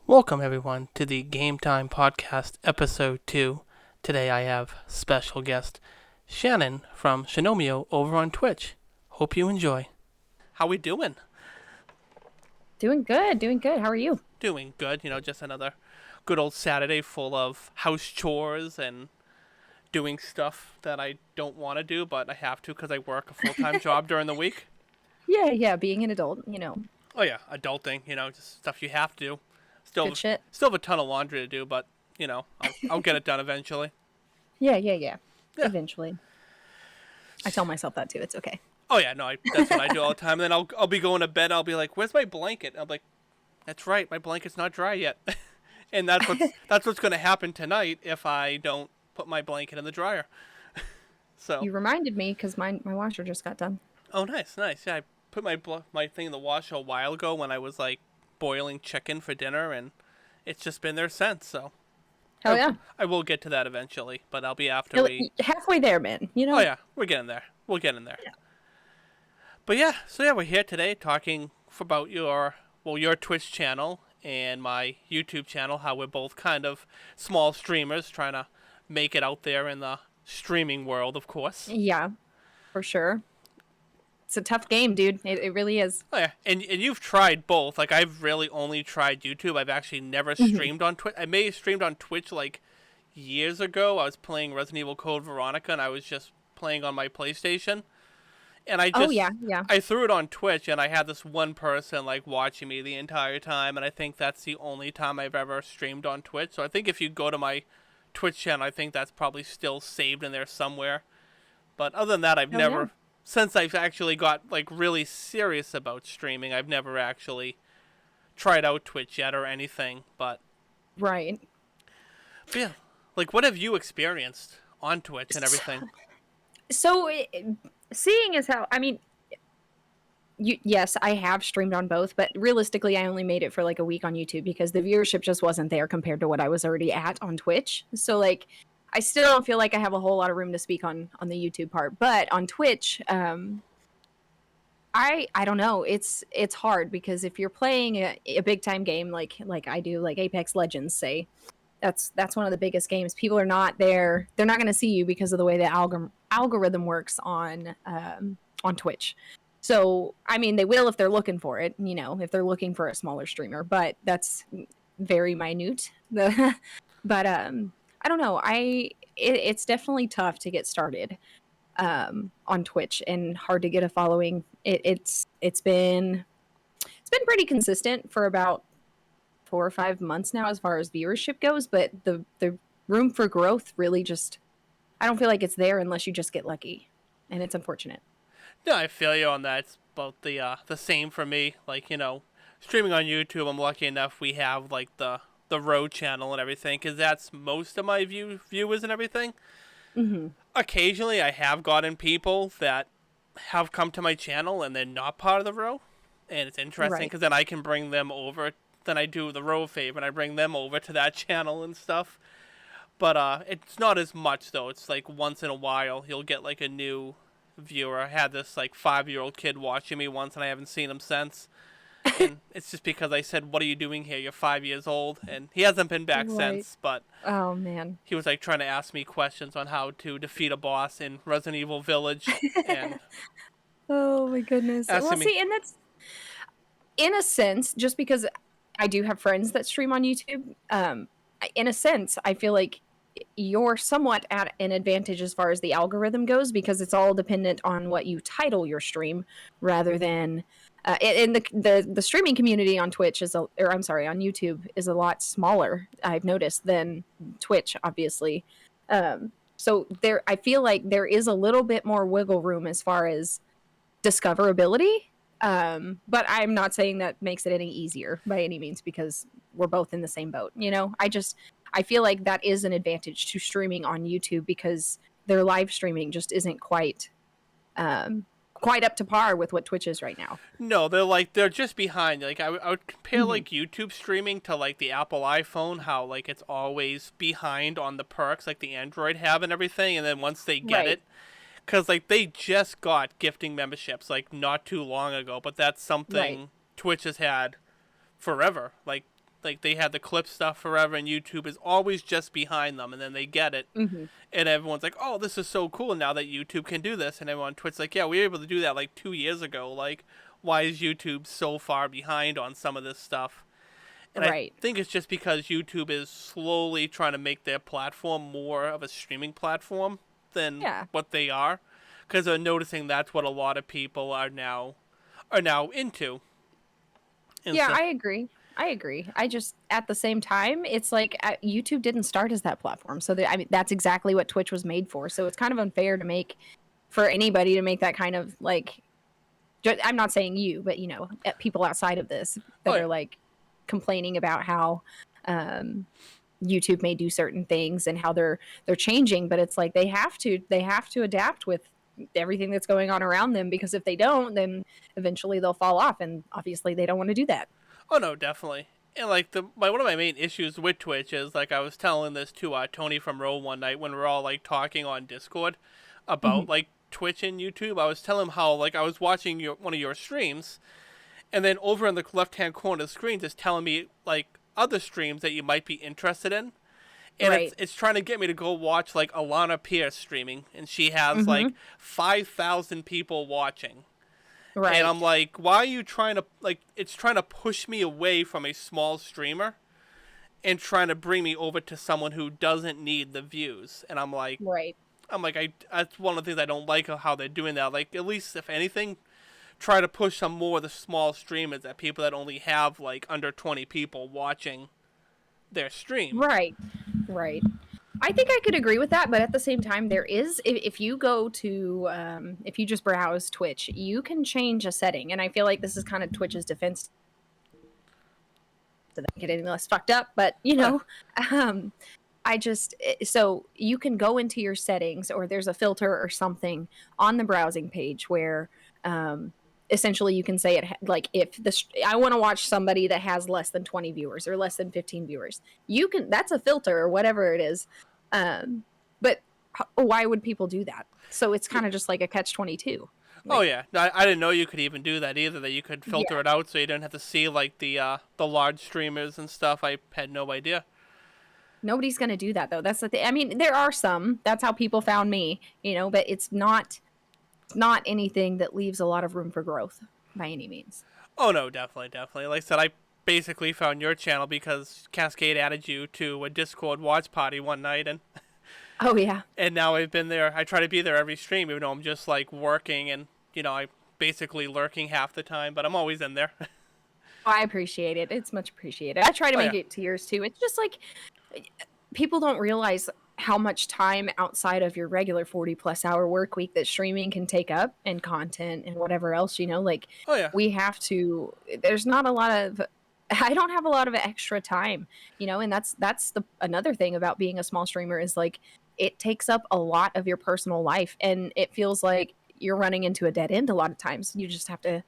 Welcome, everyone, to the Game Time Podcast, Episode 2. Today I have special guest Shannon from Shannomeo over on Twitch. Hope you enjoy. How we doing? Doing good. How are you? Doing good. Just another good old Saturday full of house chores and doing stuff that I don't want to do, but I have to because I work a full-time job during the week. Yeah, being an adult. Oh yeah, adulting, just stuff you have to do. Still, Good shit. still have a ton of laundry to do, but I'll get it done eventually. Yeah. Yeah. Eventually. I tell myself that too. It's okay. Oh yeah, no, that's what I do all the time. And then I'll be going to bed. And I'll be like, "Where's my blanket?" I'm like, "That's right, my blanket's not dry yet." And that's what's going to happen tonight if I don't put my blanket in the dryer. So You reminded me because my washer just got done. oh, nice. Yeah, I put my thing in the wash a while ago when I was like boiling chicken for dinner, and it's just been there since. So Hell yeah. I will get to that eventually, but I'll be after You're we. halfway there, man. Oh yeah, we're getting there. We'll get in there. Yeah. But yeah, we're here today talking about your Twitch channel and my YouTube channel, how we're both kind of small streamers trying to make it out there in the streaming world, of course. Yeah, for sure. It's a tough game, dude. It really is. Oh yeah, and you've tried both. Like, I've really only tried YouTube. I've actually never streamed on Twitch. I may have streamed on Twitch like years ago. I was playing Resident Evil Code Veronica, and I was just playing on my PlayStation. And I just, yeah. I threw it on Twitch, and I had this one person like watching me the entire time, and I think that's the only time I've ever streamed on Twitch. So I think if you go to my Twitch channel, I think that's probably still saved in there somewhere. But other than that, since I've actually got like really serious about streaming, I've never actually tried out Twitch yet or anything. But right. Yeah, like what have you experienced on Twitch and everything? So, seeing as how, I mean, yes, I have streamed on both, but realistically, I only made it for like a week on YouTube because the viewership just wasn't there compared to what I was already at on Twitch. So, like, I still don't feel like I have a whole lot of room to speak on the YouTube part, but on Twitch, I don't know. It's hard because if you're playing a big time game like I do, like Apex Legends, say, that's one of the biggest games. People are not there. They're not going to see you because of the way the algorithm works on Twitch. So, I mean, they will if they're looking for it, if they're looking for a smaller streamer, but that's very minute. But I don't know. It's definitely tough to get started on Twitch and hard to get a following. It's been pretty consistent for about 4 or 5 months now as far as viewership goes, but the room for growth really just, I don't feel like it's there unless you just get lucky, and it's unfortunate. No, I feel you on that. It's about the same for me. Like, streaming on YouTube, I'm lucky enough we have like the Road channel and everything, because that's most of my viewers and everything. Mm-hmm. Occasionally, I have gotten people that have come to my channel and they're not part of the Row, and it's interesting because then I can bring them over. Then I do the Row favor and I bring them over to that channel and stuff. But it's not as much though. It's like once in a while you'll get like a new viewer. I had this like 5-year-old kid watching me once, and I haven't seen him since. And it's just because I said, "What are you doing here? You're 5 years old," and he hasn't been back since. But oh man, he was like trying to ask me questions on how to defeat a boss in Resident Evil Village, and oh my goodness. Well, see, and that's in a sense just because I do have friends that stream on YouTube. In a sense, I feel like you're somewhat at an advantage as far as the algorithm goes because it's all dependent on what you title your stream rather than and the streaming community on Twitch on YouTube is a lot smaller, I've noticed, than Twitch, obviously. So I feel like there is a little bit more wiggle room as far as discoverability. But I'm not saying that makes it any easier by any means because we're both in the same boat. I feel like that is an advantage to streaming on YouTube because their live streaming just isn't quite up to par with what Twitch is right now. No, they're just behind. Like I would compare like YouTube streaming to like the Apple iPhone, how like it's always behind on the perks like the Android have and everything, and then once they get it, because like they just got gifting memberships like not too long ago, but that's something Twitch has had forever. Like like they had the clip stuff forever, and YouTube is always just behind them, and then they get it, Mm-hmm. and everyone's like, "Oh, this is so cool now that YouTube can do this," and everyone on Twitch's like, "Yeah, we were able to do that like 2 years ago. Like, why is YouTube so far behind on some of this stuff?" And I Right. think it's just because YouTube is slowly trying to make their platform more of a streaming platform than Yeah. what they are, because they're noticing that's what a lot of people are now into. And Yeah, so, I agree. I agree. I just at the same time, it's like YouTube didn't start as that platform, so I mean that's exactly what Twitch was made for. So it's kind of unfair to make for anybody to make that kind of like. I'm not saying you, but people outside of this oh that yeah, are like complaining about how um, YouTube may do certain things and how they're changing, but it's like they have to adapt with everything that's going on around them, because if they don't, then eventually they'll fall off, and obviously they don't want to do that. oh no, definitely. And like one of my main issues with Twitch is like I was telling this to Tony from Row one night when we are all like talking on Discord Hmm. about like Twitch and YouTube. I was telling him how like I was watching one of your streams, and then over in the left hand corner of the screen, just telling me like other streams that you might be interested in, and it's Right. it's trying to get me to go watch like Alana Pierce streaming, and she has Hmm. like 5,000 people watching. And I'm Right. like, why are you trying to like? It's trying to push me away from a small streamer and trying to bring me over to someone who doesn't need the views. And Right. I that's one of the things I don't like of how they're doing that. Like at least if anything, try to push some more of the small streamers at people that only have like under 20 people watching their stream. Right. Right. I think I could agree with that, but at the same time, there is if you go to if you just browse Twitch, you can change a setting, and I feel like this is kind of Twitch's defense to get any less fucked up. But Huh. um, so you can go into your settings, or there's a filter or something on the browsing page where essentially you can say it like if I want to watch somebody that has less than 20 viewers or less than 15 viewers, you can, that's a filter or whatever it is. But why would people do that? So it's Yeah. kind of just like a catch 22. Oh Like, yeah, I didn't know you could even do that either. That you could filter yeah, it out so you didn't have to see like the large streamers and stuff. I had no idea. nobody's going to do that though. That's the thing. I mean, there are some, that's how people found me, but it's not anything that leaves a lot of room for growth by any means. Oh no, definitely, definitely. Like I said, I basically found your channel because Cascade added you to a Discord watch party one night, Oh yeah. and now I've been there. I try to be there every stream, even though I'm just like working and I basically lurking half the time, but I'm always in there. Oh, I appreciate it. It's much appreciated. I try to Oh make yeah. it to yours too. It's just like people don't realize how much time outside of your regular 40 plus hour work week that streaming can take up, and content and whatever else, like Oh yeah. we have to, there's not a lot of, I don't have a lot of extra time, and that's the another thing about being a small streamer is like it takes up a lot of your personal life, and it feels like you're running into a dead end a lot of times. You just have to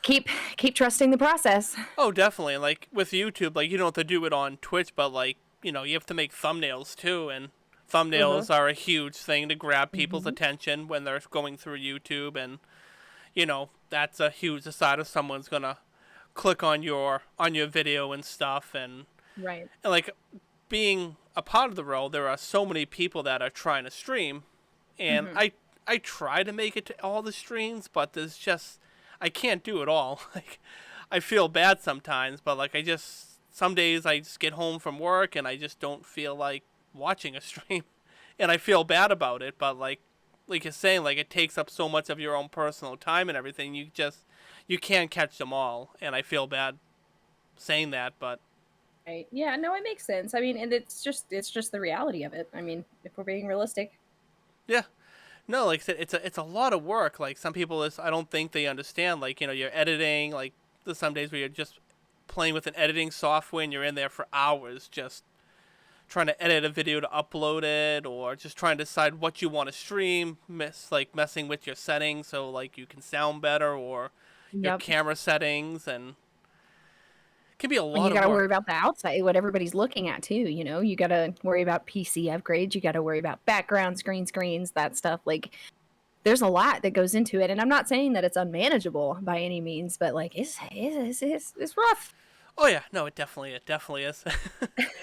keep trusting the process. Oh, definitely. Like with YouTube, like you don't have to do it on Twitch, but like you have to make thumbnails too, and Uh-huh. thumbnails are a huge thing to grab people's Hmm. attention when they're going through YouTube, and that's a huge side of someone's gonna click on your video and stuff, Right. and like being a part of the role, there are so many people that are trying to stream, and Hmm. I try to make it to all the streams, but there's just I can't do it all. Like I feel bad sometimes, but like some days I just get home from work and I just don't feel like watching a stream, and I feel bad about it. But like you're saying, like it takes up so much of your own personal time and everything. You can't catch them all, and I feel bad saying that, but Right. Yeah, no, it makes sense. I mean, and it's just the reality of it. I mean, if we're being realistic. yeah. No, like I said, it's a lot of work. Like some people, I don't think they understand. Like you're editing. Like there's some days where you're just playing with an editing software and you're in there for hours just trying to edit a video to upload it, or just trying to decide what you want to stream. Messing with your settings so like you can sound better, or your Yep. camera settings, and it can be a And lot you of got to worry work. about the outside, what everybody's looking at too. You got to worry about PC upgrades. You got to worry about backgrounds, green screens, that stuff. Like, there's a lot that goes into it, and I'm not saying that it's unmanageable by any means, but like, it's rough. Oh yeah, no, it definitely is.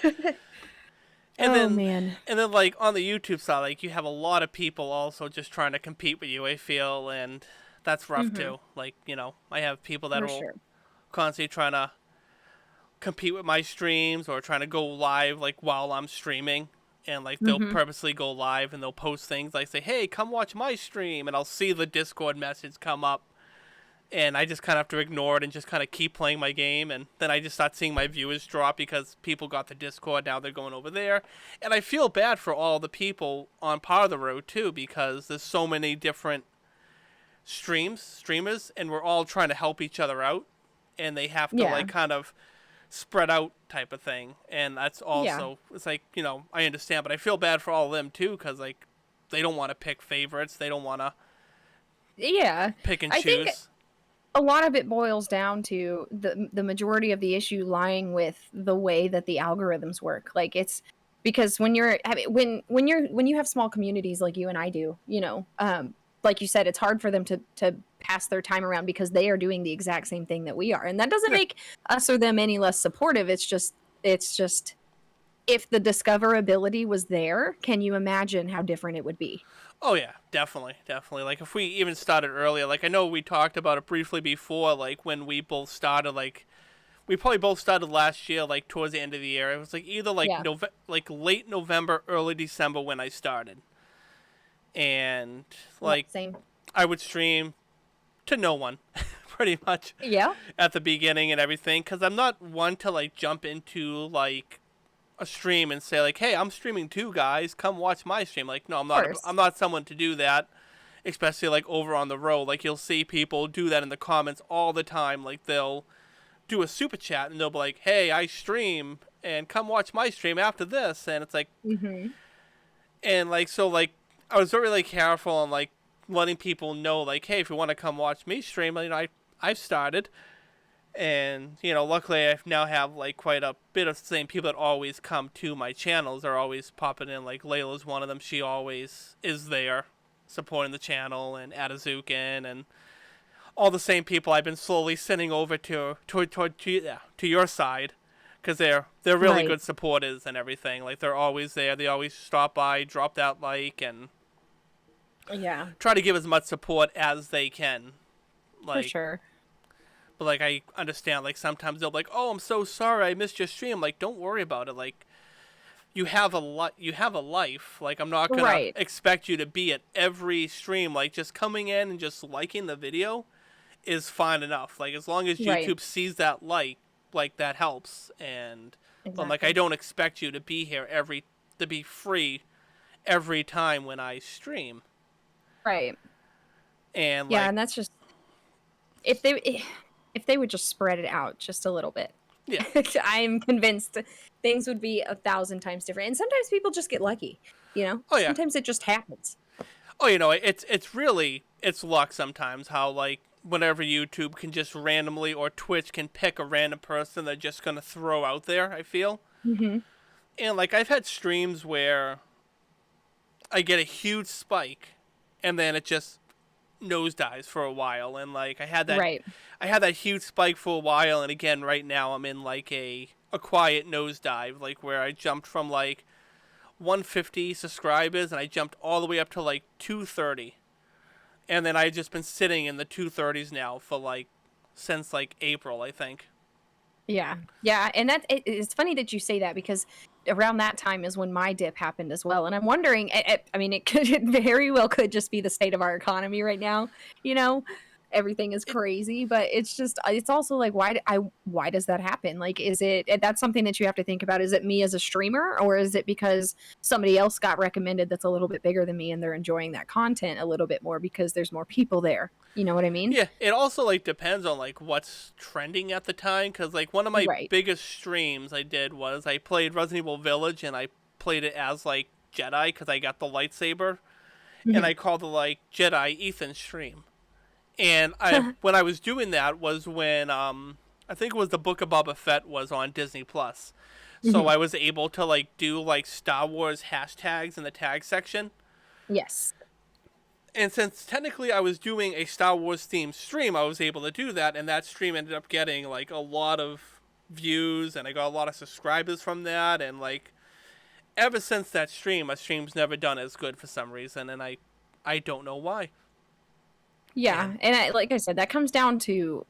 and Oh then man. and then like on the YouTube side, like you have a lot of people also just trying to compete with you, I feel, and that's rough Mhm. too. Like, I have people that For will sure. constantly trying to compete with my streams or trying to go live like while I'm streaming. And like they'll Mhm. purposely go live and they'll post things like say, "Hey, come watch my stream," and I'll see the Discord message come up, and I just kind of have to ignore it and just kind of keep playing my game. And then I just start seeing my viewers drop because people got the Discord, now they're going over there, and I feel bad for all the people on Part of the Road too, because there's so many different streamers, and we're all trying to help each other out, and they have to Yeah. like kind of spread out type of thing. And that's Yeah. also, it's like, I understand, but I feel bad for all of them too, because like they don't want to pick favorites, they don't want to Yeah. pick and I think choose. a lot of it boils down to the majority of the issue lying with the way that the algorithms work. Like it's because when you have small communities like you and I do, like you said, it's hard for them to pass their time around because they are doing the exact same thing that we are, and that doesn't Yeah. make us or them any less supportive. It's just if the discoverability was there, can you imagine how different it would be? Oh yeah, definitely, definitely. Like if we even started earlier, like I know we talked about it briefly before, like when we both started, like we probably both started last year, like towards the end of the year. It was like either like Yeah. like late November, early December when I started, and Yep. like Same. I would stream to no one, pretty much Yeah. at the beginning and everything, because I'm not one to like jump into like a stream and say like, "Hey, I'm streaming too, guys. Come watch my stream." Like, no, I'm Of not. course. I'm not someone to do that. Especially like over on the road, like you'll see people do that in the comments all the time. Like they'll do a super chat and they'll be like, "Hey, I stream and come watch my stream after this," and it's like, Mhm. and like so like I was very like careful on like letting people know like, "Hey, if you want to come watch me stream, I've started." And luckily I now have like quite a bit of the same people that always come to my channels are always popping in. Like Layla's one of them; she always is there, supporting the channel, and Atazukin, and all the same people I've been slowly sending over to your side, because they're really Right. good supporters and everything. Like they're always there; they always stop by, drop that like, and Yeah, try to give as much support as they can. for Like sure. But like I understand, like sometimes they'll be like, "Oh, I'm so sorry, I missed your stream." Like, don't worry about it. Like you have a life. Like I'm not gonna Right. expect you to be at every stream. Like just coming in and just liking the video is fine enough. Like as long as Right. YouTube sees that like that helps. And but like I Exactly. don't expect you to be here to be free every time when I stream. Right. And Yeah, like and that's just if they would just spread it out just a little bit. yeah. I'm convinced things would be 1,000 times different. And sometimes people just get lucky, you know? Oh yeah. Sometimes it just happens. Oh, it's really it's luck sometimes how like whenever YouTube can just randomly or Twitch can pick a random person they're just gonna throw out there. I feel, Mhm. and like I've had streams where I get a huge spike, and then it just nosedives for a while, and like Right. I had that huge spike for a while, and again right now I'm in like a quiet nosedive, like where I jumped from like 150 subscribers and I jumped all the way up to like 230. And then I've just been sitting in the 230s now for like since like April, I think. Yeah. Yeah, and it's funny that you say that because around that time is when my dip happened as well, and I'm wondering I mean, it very well could just be the state of our economy right now, you know? Everything is It, crazy, but it's just it's also like, why does that happen? Like, is it that's something that you have to think about. Is it me as a streamer, or is it because somebody else got recommended that's a little bit bigger than me and they're enjoying that content a little bit more because there's more people there? You know what I mean? yeah, it also like depends on like what's trending at the time, cuz like one of my Right. biggest streams I did was I played Resident Evil Village, and I played it as like Jedi cuz I got the lightsaber, and Mhm. I called it like Jedi Ethan stream. And I when I was doing that was when I think it was the Book of Boba Fett was on Disney Plus. So Mhm. I was able to like do like Star Wars hashtags in the tag section. Yes. And since technically I was doing a Star Wars themed stream, I was able to do that, and that stream ended up getting like a lot of views and I got a lot of subscribers from that, and like ever since that stream, my stream's never done as good for some reason, and I don't know why. Yeah, and like I said, that comes down to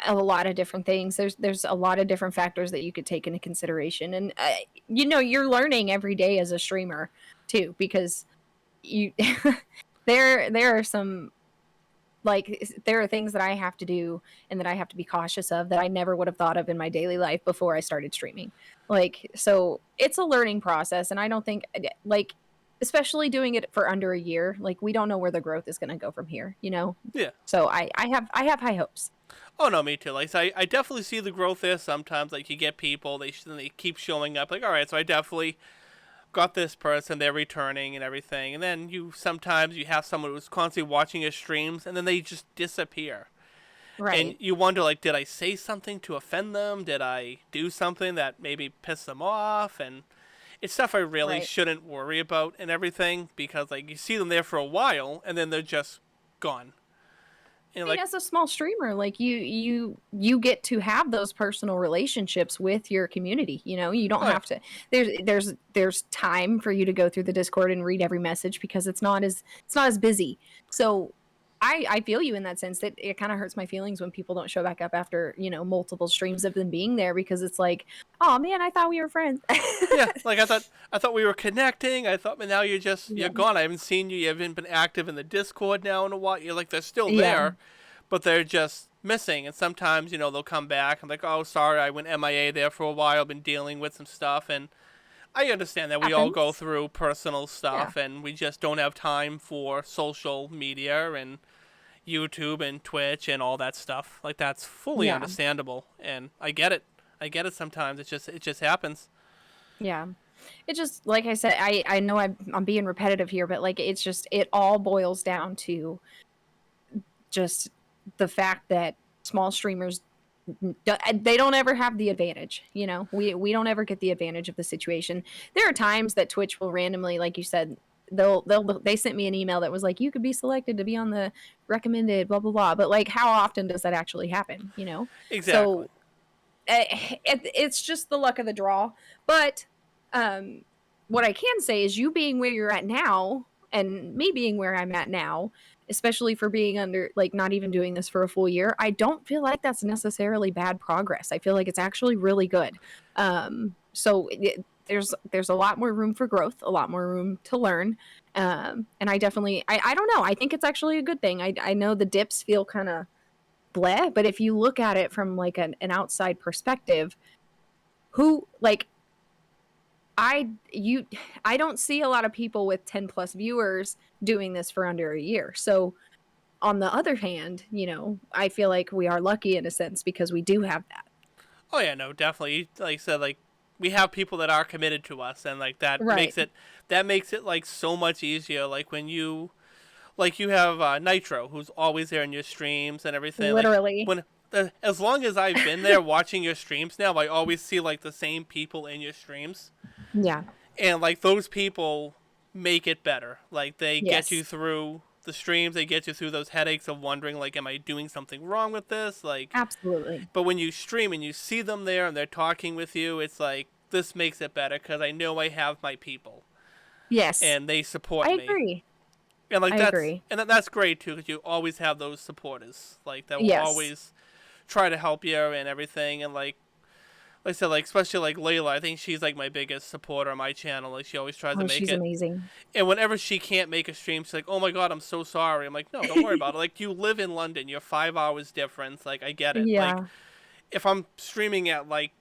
a lot of different things. There's a lot of different factors that you could take into consideration, and you're learning every day as a streamer too, because you there are some, like, there are things that I have to do and that I have to be cautious of that I never would have thought of in my daily life before I started streaming. Like, so it's a learning process, and I don't think, like, especially doing it for under a year, like, we don't know where the growth is going to go from here. Yeah. So I have high hopes. Oh no, me too. Like, so I definitely see the growth there. Sometimes, like, you get people, they keep showing up. Like, all right, so I definitely got this person, they're returning and everything. And then sometimes you have someone who's constantly watching your streams, and then they just disappear. Right. And you wonder, like, did I say something to offend them? Did I do something that maybe pissed them off? And it's stuff I really shouldn't worry about and everything, because, like, you see them there for a while, and then they're just gone. Like, as a small streamer, like, you get to have those personal relationships with your community. You don't have to. There's time for you to go through the Discord and read every message because it's not as busy. So I feel you in that sense, that it kind of hurts my feelings when people don't show back up after multiple streams of them being there, because it's like, oh man, I thought we were friends. Yeah, like I thought we were connecting. I thought, but now you're gone. I haven't seen you. You haven't been active in the Discord now in a while. You're like, they're still there, but they're just missing. And sometimes they'll come back. I'm like, oh, sorry, I went MIA there for a while. Been dealing with some stuff, and I understand that we all go through personal stuff, and we just don't have time for social media and YouTube and Twitch and all that stuff. Like, that's fully understandable, and I get it. I get it sometimes. It just happens. Yeah. It just, like I said, I know I'm being repetitive here, but like, it's just, it all boils down to just the fact that small streamers, they don't ever have the advantage. We don't ever get the advantage of the situation. There are times that Twitch will randomly, like you said, they sent me an email that was like, you could be selected to be on the recommended blah blah blah, but like, how often does that actually happen? Exactly. So it's just the luck of the draw. But what I can say is, you being where you're at now and me being where I'm at now, especially for being under, like, not even doing this for a full year, I don't feel like that's necessarily bad progress. I feel like it's actually really good. So there's a lot more room for growth, a lot more room to learn. And I definitely, I don't know, I think it's actually a good thing. I know the dips feel kind of bleh, but if you look at it from like an outside perspective, I don't see a lot of people with 10 plus viewers doing this for under a year. So on the other hand, I feel like we are lucky in a sense because we do have that. Oh yeah, no, definitely. Like I said, like, we have people that are committed to us, and like that makes it like so much easier. Like when you have Nitro, who's always there in your streams and everything. Literally. Like, as long as I've been there watching your streams now, I always see like the same people in your streams. Yeah. And like, those people make it better. Like, they get you through the streams. They get you through those headaches of wondering, like, am I doing something wrong with this? Like, absolutely. But when you stream and you see them there and they're talking with you, it's like, this makes it better because I know I have my people. Yes. And they support me. I agree. And like, I agree. And that's great too, because you always have those supporters, like, that will always try to help you and everything. And like I said, like, especially like Layla, I think she's like my biggest supporter on my channel. Like, she always tries to make she's amazing. And whenever she can't make a stream, she's like, "Oh my god, I'm so sorry." I'm like, "No, don't worry about it. Like, you live in London, you're 5 hours difference. Like, I get it. Yeah. Like, if I'm streaming at like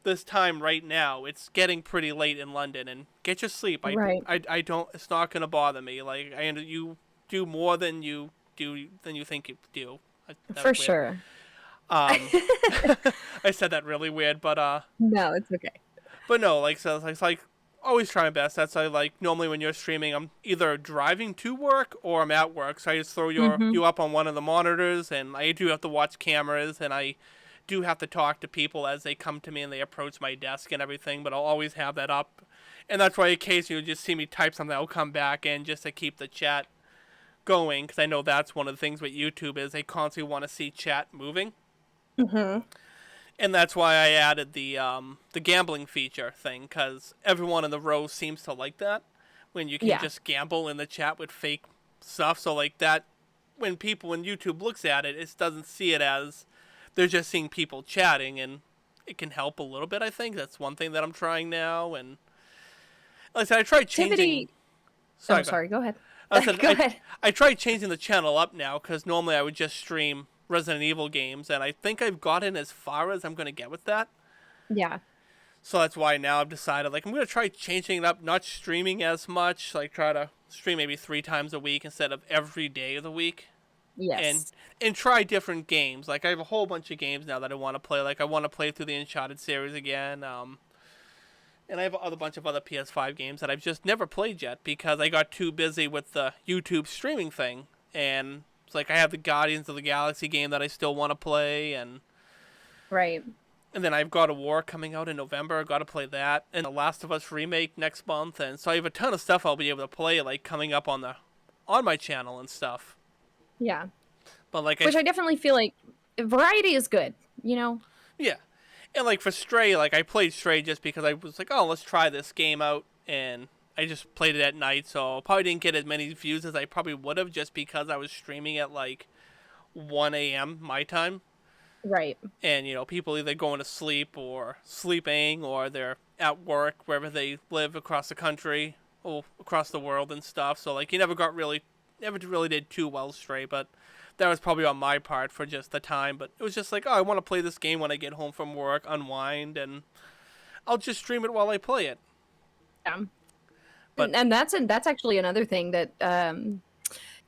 this time right now, it's getting pretty late in London, and get your sleep. I don't. It's not gonna bother me. Like, you do more than you think you do. For sure. I said that really weird, but no, it's okay. But no, like, so it's like always try my best. That's like normally when you're streaming, I'm either driving to work or I'm at work, so I just throw you up on one of the monitors, and I do have to watch cameras, and I do have to talk to people as they come to me and they approach my desk and everything, but I'll always have that up. And that's why occasionally you'll just see me type something, I'll come back in just to keep the chat going, because I know that's one of the things with YouTube is they constantly want to see chat moving. And that's why I added the gambling feature thing, because everyone in the row seems to like that, when you can Yeah. just gamble in the chat with fake stuff. So like that, when YouTube looks at it, it doesn't see it as they're just seeing people chatting, and it can help a little bit. I think that's one thing that I'm trying now. And like I said, I tried changing. Activity. Oh, Sorry, go ahead. sorry. Go ahead. I said Go ahead. I tried changing the channel up now, because normally I would just stream Resident Evil games, and I think I've gotten as far as I'm going to get with that. Yeah. So that's why now I've decided, like, I'm going to try changing it up, not streaming as much, like try to stream maybe 3 times a week instead of every day of the week. And Yes. and try different games. Like, I have a whole bunch of games now that I want to play. Like, I want to play through the Uncharted series again. And I have a bunch of other PS5 games that I've just never played yet, because I got too busy with the YouTube streaming thing. And it's like I have the Guardians of the Galaxy game that I still want to play, and Right. then I've God of War coming out in November. I've got to play that, and The Last of Us remake next month. And so I have a ton of stuff I'll be able to play, like, coming up on my channel and stuff. Yeah. But like, Which I definitely feel like variety is good, you know? yeah. And like for Stray, like I played Stray just because I was like, oh, let's try this game out, and I just played it at night, so I probably didn't get as many views as I probably would have, just because I was streaming at like 1 a.m. my time. Right. And people either going to sleep or sleeping, or they're at work wherever they live across the country or across the world and stuff. So like, you never really did too well Stray, but that was probably on my part for just the time. But it was just like, oh, I want to play this game when I get home from work, unwind, and I'll just stream it while I play it. Yeah. But and that's actually another thing that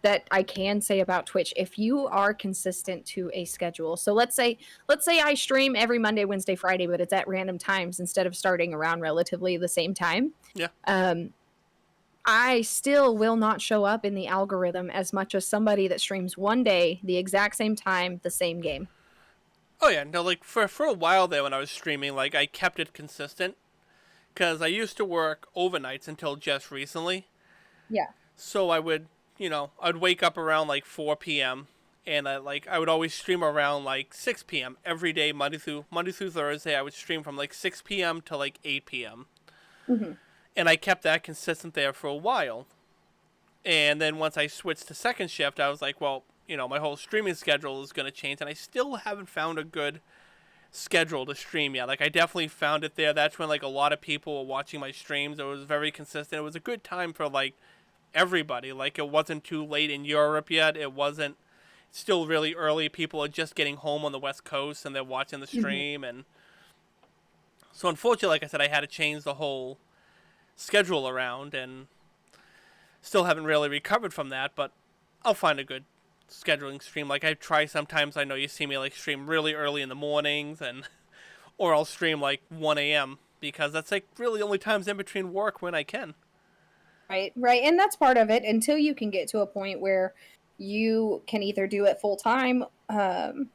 that I can say about Twitch. If you are consistent to a schedule, so let's say I stream every Monday, Wednesday, Friday, but it's at random times instead of starting around relatively the same time. Yeah. I still will not show up in the algorithm as much as somebody that streams one day, the exact same time, the same game. Oh yeah, no, like for a while there when I was streaming, like I kept it consistent, because I used to work overnights until just recently. Yeah. So I would, I'd wake up around like 4 p.m. and I would always stream around like 6 p.m. every day, Monday through Thursday. I would stream from like 6 p.m. to like 8 p.m. Mm-hmm. And I kept that consistent there for a while. And then once I switched to second shift, I was like, well, my whole streaming schedule is going to change, and I still haven't found a good schedule to stream yet. Like, I definitely found it there. That's when like a lot of people were watching my streams. It was very consistent. It was a good time for like everybody. Like, it wasn't too late in Europe yet. It wasn't still really early. People are just getting home on the West Coast and they're watching the stream. And so unfortunately, like I said, I had to change the whole schedule around, and still haven't really recovered from that, but I'll find a good scheduling stream. Like, I try sometimes, I know you see me like stream really early in the mornings, and or I'll stream like 1 a.m. because that's like really only times in between work when I can. Right, right. And that's part of it until you can get to a point where you can either do it full time,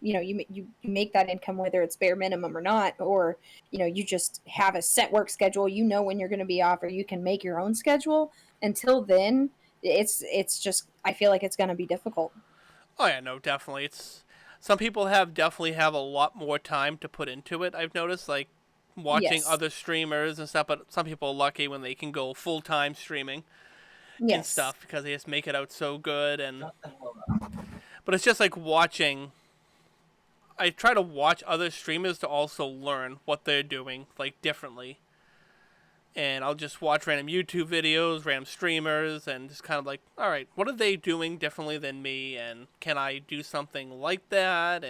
you make that income whether it's bare minimum or not, or you just have a set work schedule, when you're going to be off, or you can make your own schedule. Until then, it's just, I feel like it's going to be difficult. Oh yeah, no, definitely. It's some people definitely have a lot more time to put into it. I've noticed, like watching other streamers and stuff, but some people are lucky when they can go full time streaming. And stuff, because they just make it out so good. But it's just like watching. I try to watch other streamers to also learn what they're doing like differently, and I'll just watch random YouTube videos, random streamers, and just kind of like, all right, what are they doing differently than me, and can I do something like that?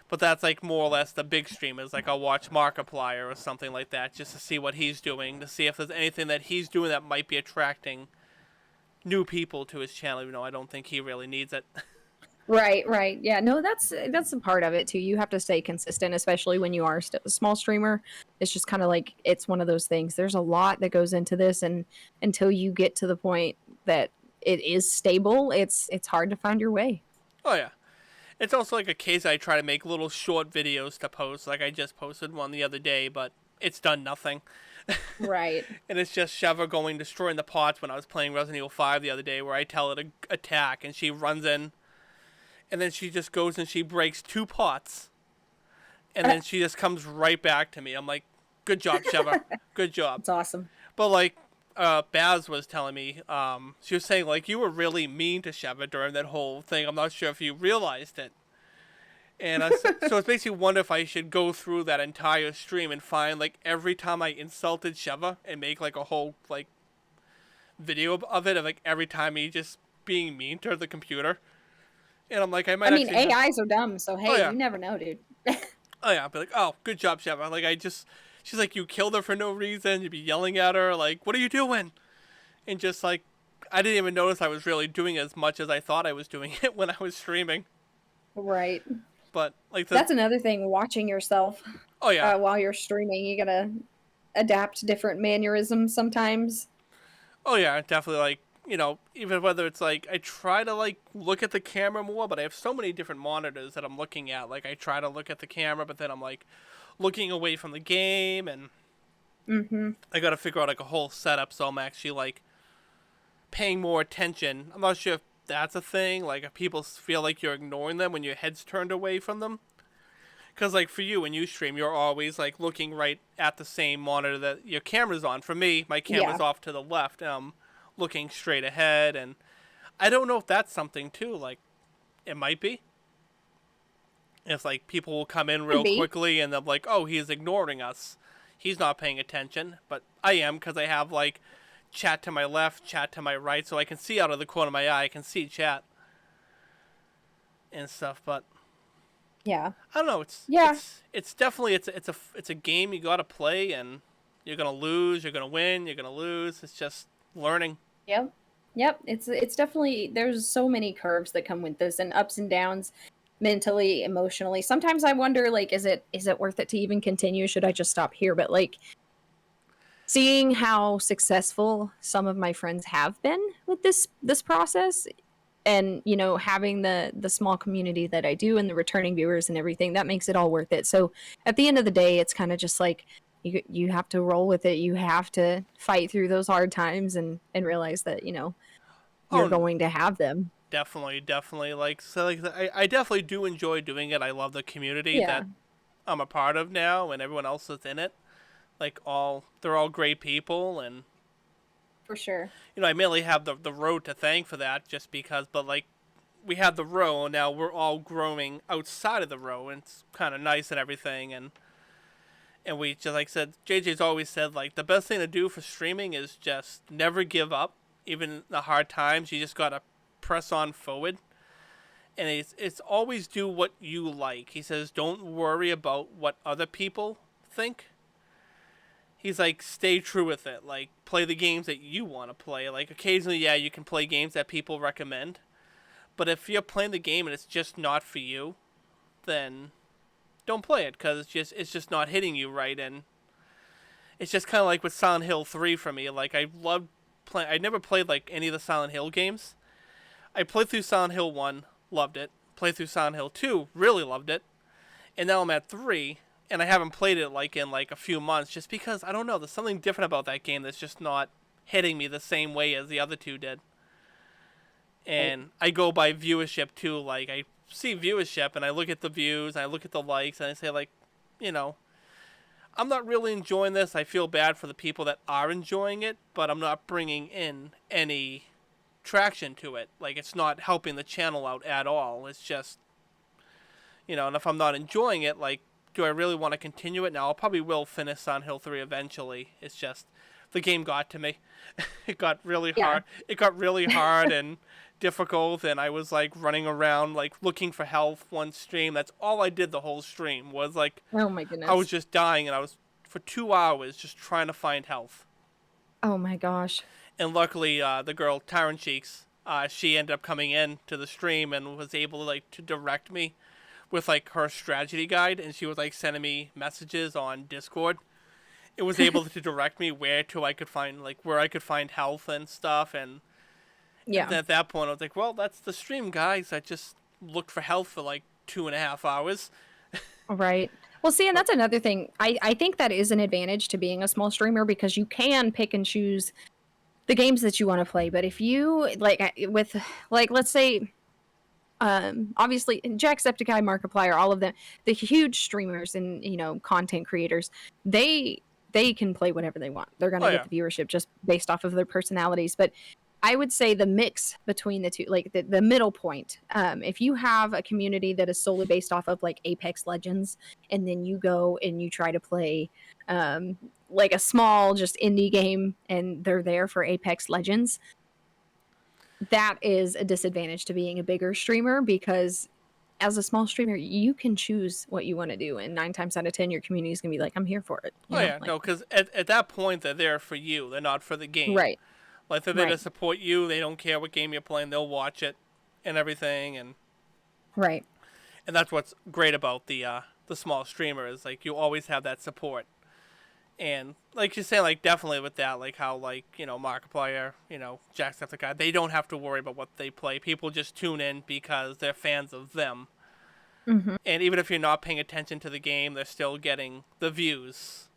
But that's like more or less the big streamers. Like, I'll watch Markiplier or something like that just to see what he's doing, to see if there's anything that he's doing that might be attracting new people to his channel, even though I don't think he really needs it. Right, right. Yeah, no, that's a part of it too. You have to stay consistent, especially when you are a small streamer. It's just kind of like, it's one of those things. There's a lot that goes into this, and until you get to the point that it is stable, it's hard to find your way. Oh yeah. It's also like a case I try to make little short videos to post. Like, I just posted one the other day, but it's done nothing. Right. And it's just Sheva going destroying the pots when I was playing Resident Evil 5 the other day, where I tell it to attack, and she runs in, and then she just goes and she breaks 2 pots. and then she just comes right back to me. I'm like, good job, Sheva. Good job. It's awesome. But like, Baz was telling me, she was saying like you were really mean to Sheva during that whole thing. I'm not sure if you realized it. And so it's basically wonder if I should go through that entire stream and find like every time I insulted Sheva and make like a whole like video of it of like every time he just being mean to the computer. And I'm like, I mean, AIs are dumb, so hey, you never know, dude. Oh yeah, I'll be like, oh, good job, Sheva. Like she's like, you killed her for no reason. You'd be yelling at her, like, what are you doing? And just like, I didn't even notice I was really doing as much as I thought I was doing it when I was streaming. Right. But like, that's another thing, watching yourself. Oh yeah. While you're streaming, you gotta adapt different mannerisms sometimes. Oh yeah, definitely. Like, even whether it's like I try to like look at the camera more, but I have so many different monitors that I'm looking at. Like I try to look at the camera, but then I'm like looking away from the game, and I got to figure out like a whole setup so I'm actually like paying more attention. I'm not sure if that's a thing. Like if people feel like you're ignoring them when your head's turned away from them. Because like for you, when you stream, you're always like looking right at the same monitor that your camera's on. For me, my camera's off to the left. Looking straight ahead, and I don't know if that's something too. Like, it might be. If like people will come in real quickly and they're like, "Oh, he's ignoring us. He's not paying attention." But I am, because I have like chat to my left, chat to my right, so I can see out of the corner of my eye. I can see chat and stuff. But yeah, I don't know. It's definitely it's a game you got to play, and you're gonna lose, you're gonna win, you're gonna lose. It's just learning. Yep. It's definitely, there's so many curves that come with this, and ups and downs, mentally, emotionally. Sometimes I wonder, like, is it worth it to even continue? Should I just stop here? But like, seeing how successful some of my friends have been with this process, and having the small community that I do, and the returning viewers and everything, that makes it all worth it. So at the end of the day, it's kind of just like, you have to roll with it. You have to fight through those hard times and realize that you're going to have them. Definitely. Like, so like I definitely do enjoy doing it. I love the community that I'm a part of now, and everyone else that's in it. Like they're all great people, and for sure. I mainly have the road to thank for that, just because. But like, we have the row, and now we're all growing outside of the row, and it's kind of nice and everything, and we just, like I said, JJ's always said, like, the best thing to do for streaming is just never give up, even in the hard times. You just gotta press on forward, and it's always do what you like. He says, don't worry about what other people think. He's like, stay true with it. Like, play the games that you want to play. Like, occasionally, yeah, you can play games that people recommend, but if you're playing the game and it's just not for you, then don't play it, because it's just not hitting you right. And it's just kind of like with Silent Hill 3 for me. Like, I never played like any of the Silent Hill games. I played through Silent Hill 1, loved it. Played through Silent Hill 2, really loved it. And now I'm at 3, and I haven't played it like in like a few months, just because I don't know, there's something different about that game that's just not hitting me the same way as the other two did. And I go by viewership too. Like, I see viewership and I look at the views and I look at the likes and I say, like, I'm not really enjoying this. I feel bad for the people that are enjoying it, but I'm not bringing in any traction to it. Like, it's not helping the channel out at all. It's just, and if I'm not enjoying it, like, do I really want to continue it? Now, I'll probably will finish Silent Hill 3 eventually. It's just, the game got to me. It got really hard. It got really hard and difficult, and I was like running around like looking for health one stream. That's all I did the whole stream, was like, oh my goodness, I was just dying, and I was for 2 hours just trying to find health. Oh my gosh. And luckily the girl Tyrant Cheeks, she ended up coming in to the stream and was able to like to direct me with like her strategy guide, and she was like sending me messages on Discord. It was able to direct me where I could find health and stuff. And yeah, at that point I was like, well, that's the stream, guys. I just looked for health for like 2.5 hours. Right. Well, see, and that's another thing. I think that is an advantage to being a small streamer, because you can pick and choose the games that you want to play. But if you like, with like, let's say obviously Jacksepticeye, Markiplier, all of them, the huge streamers and, you know, content creators, they can play whatever they want. They're going to Oh get yeah. the viewership just based off of their personalities. But I would say the mix between the two, like the middle point, if you have a community that is solely based off of like Apex Legends, and then you go and you try to play like a small just indie game and they're there for Apex Legends, that is a disadvantage to being a bigger streamer, because as a small streamer, you can choose what you want to do, and 9 times out of 10, your community is gonna be like, "I'm here for it," you Oh know, yeah. like No, because at that point they're there for you. They're not for the game. right, Like they're there to right, support you. They don't care what game you're playing. They'll watch it and everything. right, And that's what's great about the small streamer is like you always have that support. And like you're saying, like definitely with that, like how like Markiplier, Jacksepticeye, they don't have to worry about what they play. People just tune in because they're fans of them. hmm, And even if you're not paying attention to the game, they're still getting the views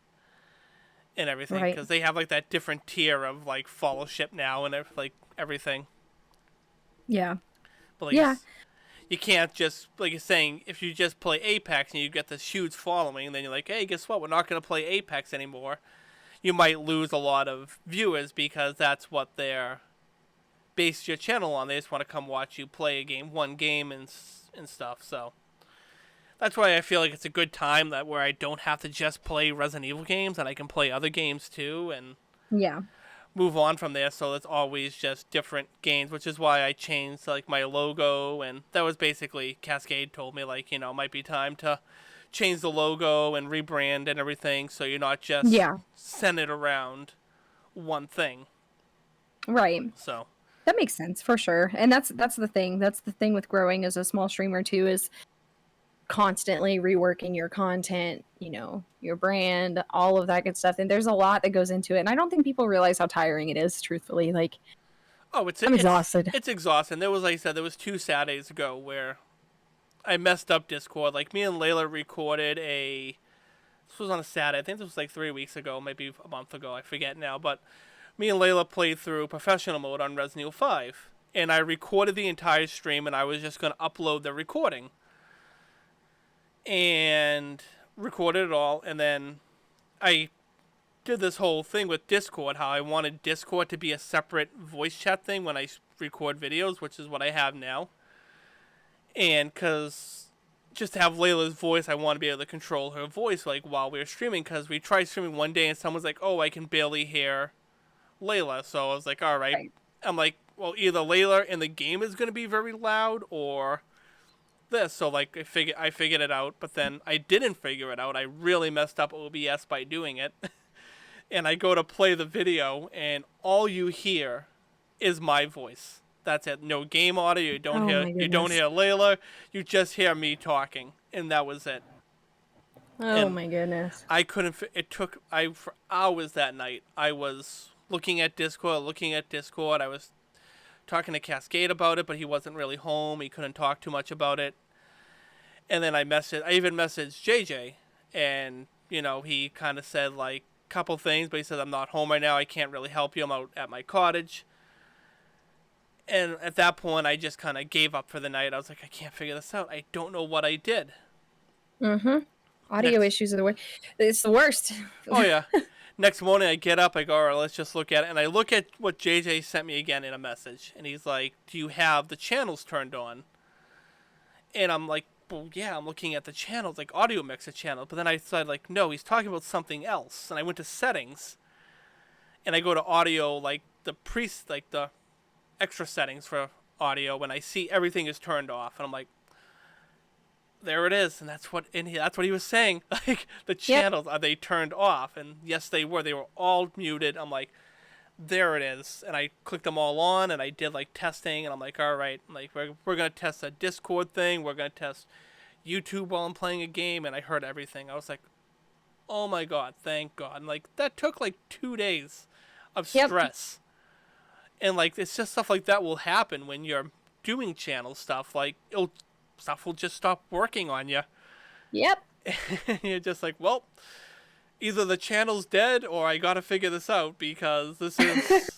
and everything right, because they have like that different tier of like followership now and like everything. yeah, But like yeah, you can't just like you're saying if you just play Apex and you get this huge following, and then you're like, hey, guess what? We're not going to play Apex anymore. You might lose a lot of viewers because that's what they're based your channel on. They just want to come watch you play a game, one game, and stuff. So that's why I feel like it's a good time that where I don't have to just play Resident Evil games and I can play other games too and yeah, move on from there. So it's always just different games, which is why I changed like my logo, and that was basically Cascade told me like it might be time to change the logo and rebrand and everything, so you're not just yeah, centered around one thing. right. So That makes sense for sure, and that's the thing. That's the thing with growing as a small streamer too, is constantly reworking your content, you know, your brand, all of that good stuff. And there's a lot that goes into it. And I don't think people realize how tiring it is, truthfully. Like, oh, it's I'm it's exhausted. it's exhausting. There was like I said, there was 2 Saturdays ago where I messed up Discord. Like me and Layla recorded a. This was on a Saturday. I think this was like 3 weeks ago, maybe a month ago. I forget now. But me and Layla played through professional mode on Resident Evil 5, and I recorded the entire stream, and I was just gonna upload the recording, and recorded it all, and then I did this whole thing with Discord, how I wanted Discord to be a separate voice chat thing when I record videos, which is what I have now. And because just to have Layla's voice, I want to be able to control her voice like while we were streaming. Because we tried streaming one day and someone's like, "Oh, I can barely hear Layla." So I was like, "All right." Right. I'm like, "Well, either Layla in the game is going to be very loud, or this." So like, I figured it out, but then I didn't figure it out. I really messed up OBS by doing it. And I go to play the video, and all you hear is my voice. That's it. No game audio. Oh my You don't goodness. hear Layla. You just hear me talking, and that was it. Oh And my goodness. I couldn't. It took for hours that night. I was looking at Discord, I was talking to Cascade about it, but he wasn't really home. He couldn't talk too much about it. And then I even messaged JJ, and he kind of said like a couple things, but he said I'm not home right now. I can't really help you. I'm out at my cottage. And at that point, I just kind of gave up for the night. I was like, I can't figure this out. I don't know what I did. Mm-hmm. Audio Next, issues are the worst. It's the worst. oh yeah. Next morning, I get up. I go, all right, let's just look at it. And I look at what JJ sent me again in a message, and he's like, "Do you have the channels turned on?" And I'm like, "Well, yeah, I'm looking at the channels, like audio mixer channel." But then I said, like, no, he's talking about something else. And I went to settings, and I go to audio, like the extra settings for audio, and I see everything is turned off, and I'm like, there it is, and that's what he was saying. Like the Yep. channels are they turned off, and yes, they were. They were all muted. I'm like, there it is, and I clicked them all on, and I did like testing, and I'm like, all right, like we're gonna test a Discord thing, we're gonna test YouTube while I'm playing a game, and I heard everything. I was like, oh my god, thank God. And like that took like 2 days of Yep. stress. And like it's just stuff like that will happen when you're doing channel stuff. Like stuff will just stop working on you. Yep. And you're just like, well, either the channel's dead or I gotta figure this out because this is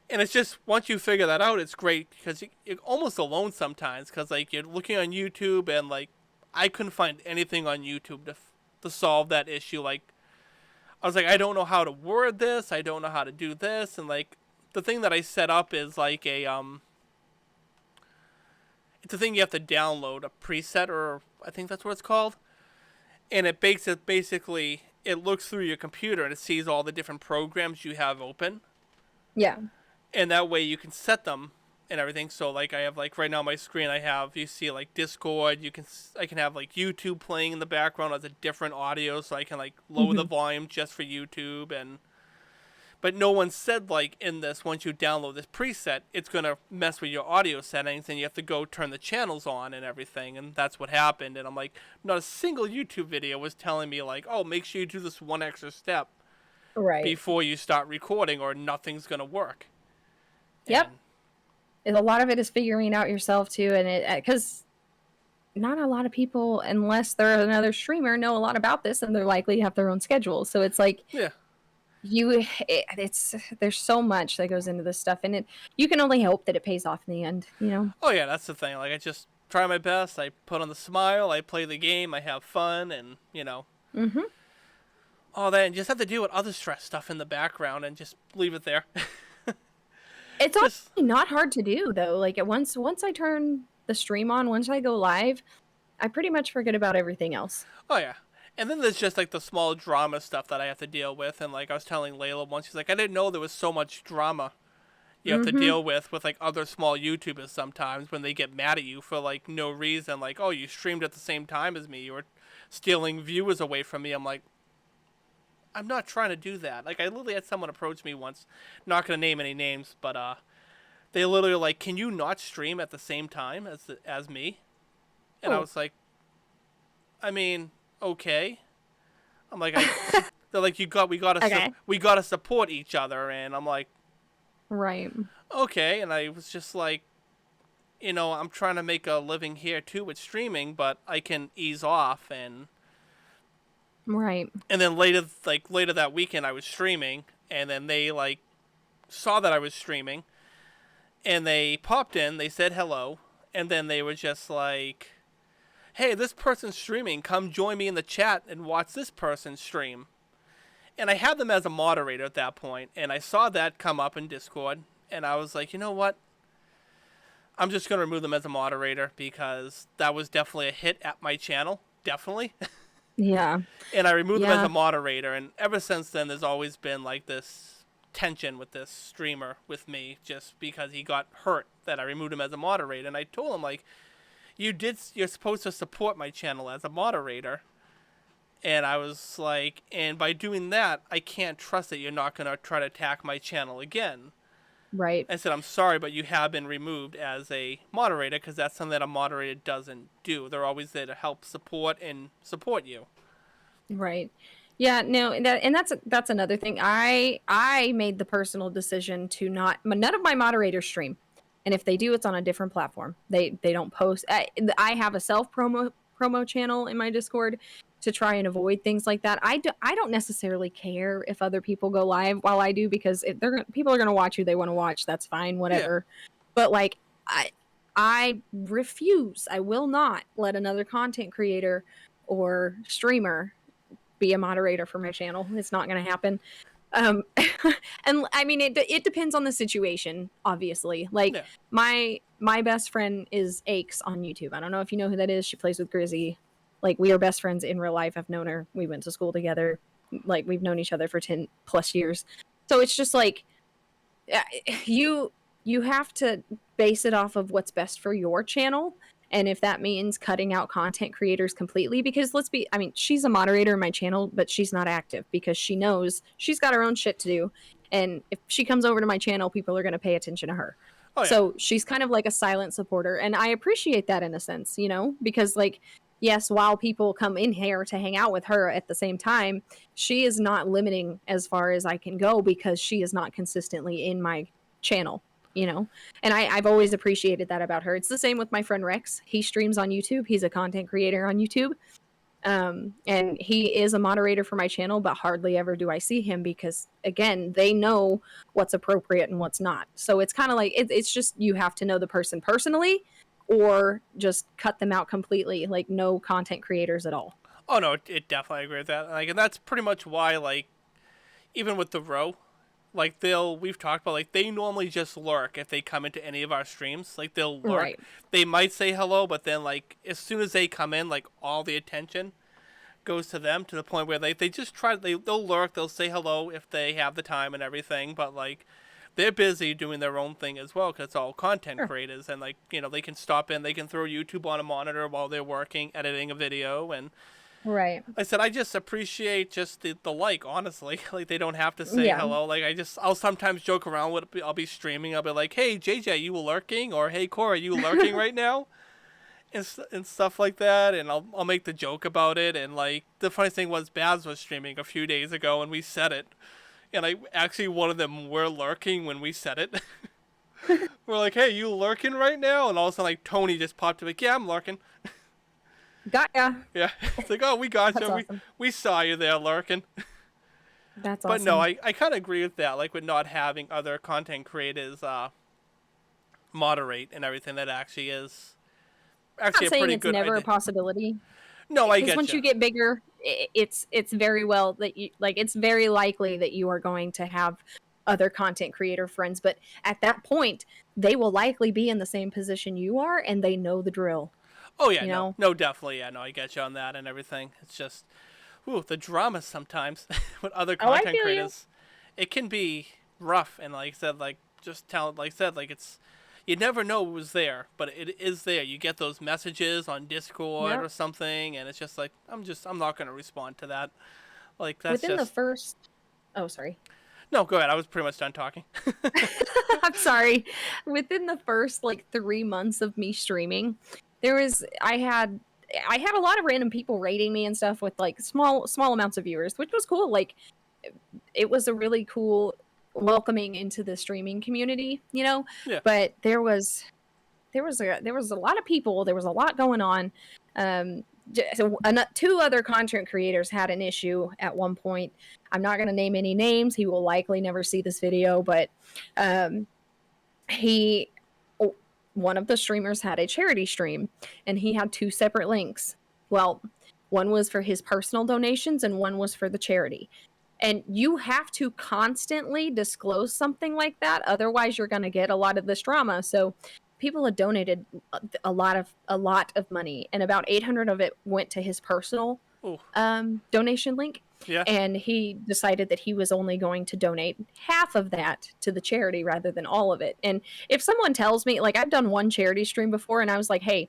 And it's just, once you figure that out, it's great because you're almost alone sometimes, because like you're looking on YouTube and like I couldn't find anything on YouTube to solve that issue. Like I was like, I don't know how to word this, I don't know how to do this, and like the thing that I set up is like it's a thing you have to download, a preset, or I think that's what it's called, and it makes it basically, it looks through your computer and it sees all the different programs you have open, Yeah. and that way you can set them and everything. So like I have, like right now on my screen I have, you see like Discord, I can have like YouTube playing in the background as a different audio, so I can like lower the Hmm. volume just for YouTube. And but no one said like in this, once you download this preset, it's gonna mess with your audio settings and you have to go turn the channels on and everything. And that's what happened. And I'm like, not a single YouTube video was telling me like, oh, make sure you do this one extra step Right. before you start recording or nothing's gonna work. Yep. And And a lot of it is figuring out yourself too, and it because not a lot of people, unless they're another streamer, know a lot about this, and they're likely to have their own schedule. So it's like yeah. it's there's so much that goes into this stuff, and you can only hope that it pays off in the end. You know. Oh yeah, that's the thing. Like I just try my best. I put on the smile. I play the game. I have fun, and Mm-hmm. all that. And just have to deal with other stress stuff in the background, and just leave it there. It's just honestly not hard to do though. Like once I turn the stream on, once I go live, I pretty much forget about everything else. oh yeah. And then there's just like the small drama stuff that I have to deal with. And like I was telling Layla once, she's like, I didn't know there was so much drama you have to Mm-hmm. deal with like other small YouTubers sometimes when they get mad at you for like no reason. Like, oh, you streamed at the same time as me. You were stealing viewers away from me. I'm like, I'm not trying to do that. Like I literally had someone approach me once, not gonna name any names, but they literally were like, can you not stream at the same time as me? And I Oh, was like, I mean, okay. I'm like, they're like, okay. we gotta support each other, and I'm like, Right. okay. And I was just like, I'm trying to make a living here too with streaming, but I can ease off. Right. And then later that weekend I was streaming, and then they like saw that I was streaming, and they popped in, they said hello, and then they were just like, hey, this person's streaming, come join me in the chat and watch this person stream. And I had them as a moderator at that point, and I saw that come up in Discord, and I was like, you know what? I'm just going to remove them as a moderator because that was definitely a hit at my channel. Definitely. Yeah. And I removed them as Yeah. a moderator, and ever since then, there's always been like this tension with this streamer with me just because he got hurt that I removed him as a moderator. And I told him, like, you're supposed to support my channel as a moderator. And I was like, and by doing that, I can't trust that you're not going to try to attack my channel again. Right. I said, I'm sorry, but you have been removed as a moderator because that's something that a moderator doesn't do. They're always there to help support you. Right. Yeah, no, and that's another thing. I made the personal decision to not none of my moderators stream. And if they do, it's on a different platform. They don't post. I have a self promo channel in my Discord to try and avoid things like that. I don't necessarily care if other people go live while I do, because if people are going to watch who they want to watch, that's fine, Yeah. whatever. But like I refuse. I will not let another content creator or streamer be a moderator for my channel. It's not going to happen. Um, and I mean, it depends on the situation, obviously. Like Yeah. my best friend is Aches on YouTube. I don't know if you know who that is. She plays with Grizzy. Like, we are best friends in real life. I've known her. We went to school together. Like, we've known each other for 10 plus years. So it's just like, uh, you have to base it off of what's best for your channel. And if that means cutting out content creators completely, because I mean, she's a moderator in my channel, but she's not active because she knows she's got her own shit to do. And if she comes over to my channel, people are going to pay attention to her. Oh yeah. So she's kind of like a silent supporter. And I appreciate that in a sense, because like, yes, while people come in here to hang out with her at the same time, she is not limiting as far as I can go because she is not consistently in my channel. And I've always appreciated that about her. It's the same with my friend Rex. He streams on YouTube. He's a content creator on YouTube. And he is a moderator for my channel, but hardly ever do I see him because, again, they know what's appropriate and what's not. So it's kind of like it's just you have to know the person personally, or just cut them out completely, like no content creators at all. Oh no, it definitely agree with that. Like, and that's pretty much why, like, even with the row, like we've talked about, like, they normally just lurk if they come into any of our streams. Like, they'll lurk. Right. They might say hello, but then, like, as soon as they come in, like, all the attention goes to them, to the point where they just try, they'll lurk, they'll say hello if they have the time and everything, but, like, they're busy doing their own thing as well, because it's all content Sure. creators, and, like, they can stop in, they can throw YouTube on a monitor while they're working editing a video. And Right. I said, I just appreciate just the like, honestly. Like, they don't have to say Yeah. hello. Like, I'll sometimes joke around with, I'll be streaming, I'll be like, hey JJ, you lurking? Or hey Cora, you lurking right now? And stuff like that, and I'll make the joke about it. And, like, the funny thing was, Baz was streaming a few days ago, and we said it, and I actually, one of them were lurking when we said it. We're like, hey, you lurking right now? And all of a sudden, like, Tony just popped up, like, yeah, I'm lurking. Got ya. Yeah, it's like, oh, we got you. Awesome. We saw you there lurking. That's But awesome. no, I kind of agree with that. Like, with not having other content creators moderate and everything, that actually is actually I'm not a pretty saying it's good never idea. a possibility. No, I get Because once you get bigger, it's very well that you like. It's very likely that you are going to have other content creator friends, but at that point, they will likely be in the same position you are, and they know the drill. Oh yeah, You know? no, definitely, yeah, no, I get you on that and everything. It's just, ooh, the drama sometimes with other Oh, I content feel you. creators, it can be rough. And like I said, like, just tell, like I said, like, it's, you never know it was there, but it is there. You get those messages on Discord Yep. or something, and it's just like, I'm not gonna respond to that. Like, that's Within the just. first. Oh, sorry. No, go ahead. I was pretty much done talking. I'm sorry. Within the first like 3 months of me streaming, I had a lot of random people rating me and stuff with like small amounts of viewers, which was cool. Like it was a really cool welcoming into the streaming community, you know. Yeah. But there was a lot of people. There was a lot going on. So, two other content creators had an issue at one point. I'm not going to name any names. He will likely never see this video, but he one of the streamers had a charity stream, and he had two separate links. Well, one was for his personal donations, and one was for the charity. And you have to constantly disclose something like that, otherwise you're going to get a lot of this drama. So people had donated a lot of money, and about 800 of it went to his personal donation link. Yeah. And he decided that he was only going to donate half of that to the charity rather than all of it. And if someone tells me, like, I've done one charity stream before, and I was like, hey,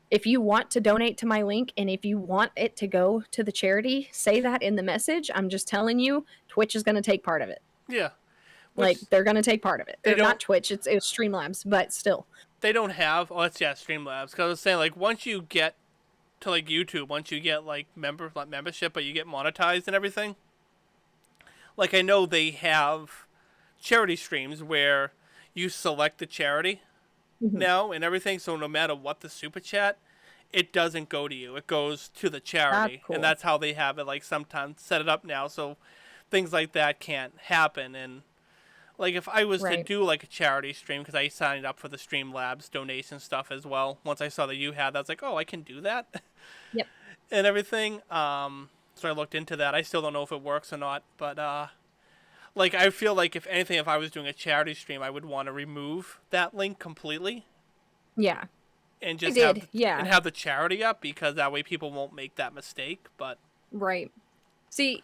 if you want to donate to my link and if you want it to go to the charity, say that in the message. I'm just telling you, Twitch is going to take part of it. Yeah. Like, they're going to take part of it. They're not Twitch, it's Streamlabs, but still. They don't have, Streamlabs. Because I was saying, like, once you get to, like, YouTube, once you get, like, membership, but you get monetized and everything, like, I know they have charity streams where you select the charity now and everything, so no matter what the super chat, it doesn't go to you. It goes to the charity. That's cool. And that's how they have it, like, sometimes set it up now, so things like that can't happen. And, like, if I was to do, like, a charity stream, because I signed up for the Streamlabs donation stuff as well, once I saw that you had that, I was like, oh, I can do that? Yep. And everything. So I looked into that. I still don't know if it works or not, but, like, I feel like, if anything, if I was doing a charity stream, I would want to remove that link completely. Yeah. And just have the charity up, because that way people won't make that mistake. But right. See,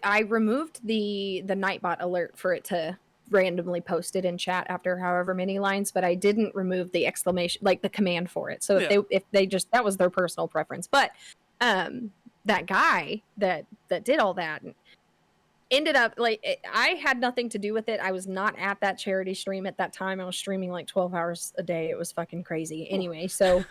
I removed the Nightbot alert for it to randomly post it in chat after however many lines, but I didn't remove the exclamation, like the command for it. So if they just, that was their personal preference. But that guy that did all that ended up, like, I had nothing to do with it. I was not at that charity stream at that time. I was streaming like 12 hours a day. It was fucking crazy. Anyway, so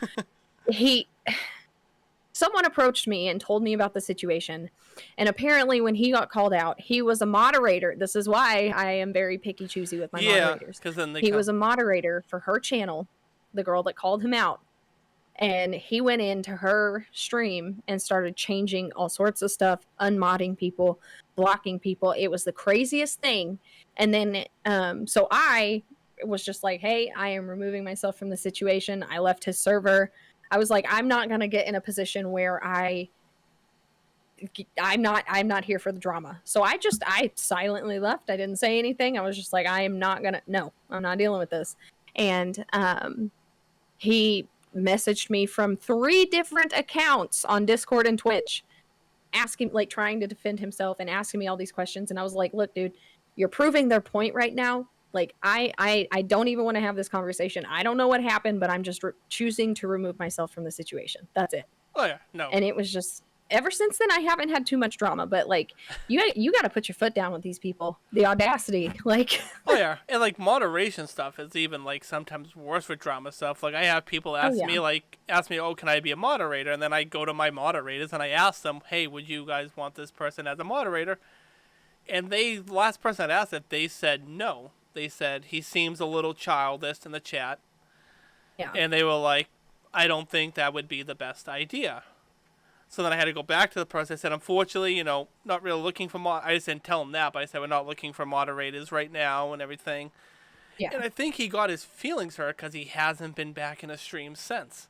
someone approached me and told me about the situation. And apparently when he got called out, he was a moderator. This is why I am very picky choosy with my moderators. Because then he was a moderator for her channel, the girl that called him out. And he went into her stream and started changing all sorts of stuff, unmodding people, blocking people. It was the craziest thing. And then, so I was just like, hey, I am removing myself from the situation. I left his server. I was like, I'm not going to get in a position where I'm not here for the drama. So I silently left. I didn't say anything. I was just like, I'm not dealing with this. And he messaged me from 3 different accounts on Discord and Twitch, asking, like, trying to defend himself and asking me all these questions. And I was like, look, dude, you're proving their point right now. Like, I don't even want to have this conversation. I don't know what happened, but I'm just choosing to remove myself from the situation. That's it. Oh yeah, no. And it was just, ever since then I haven't had too much drama, but like you got to put your foot down with these people. The audacity, like. Oh yeah, and like moderation stuff is even like sometimes worse with drama stuff. Like I have people ask me, oh, can I be a moderator? And then I go to my moderators and I ask them, hey, would you guys want this person as a moderator? And the last person that asked it, they said no. They said he seems a little childish in the chat. Yeah. And they were like, I don't think that would be the best idea. So then I had to go back to the person. I said, unfortunately, not really looking for I just didn't tell him that, but I said, we're not looking for moderators right now and everything. Yeah. And I think he got his feelings hurt because he hasn't been back in a stream since.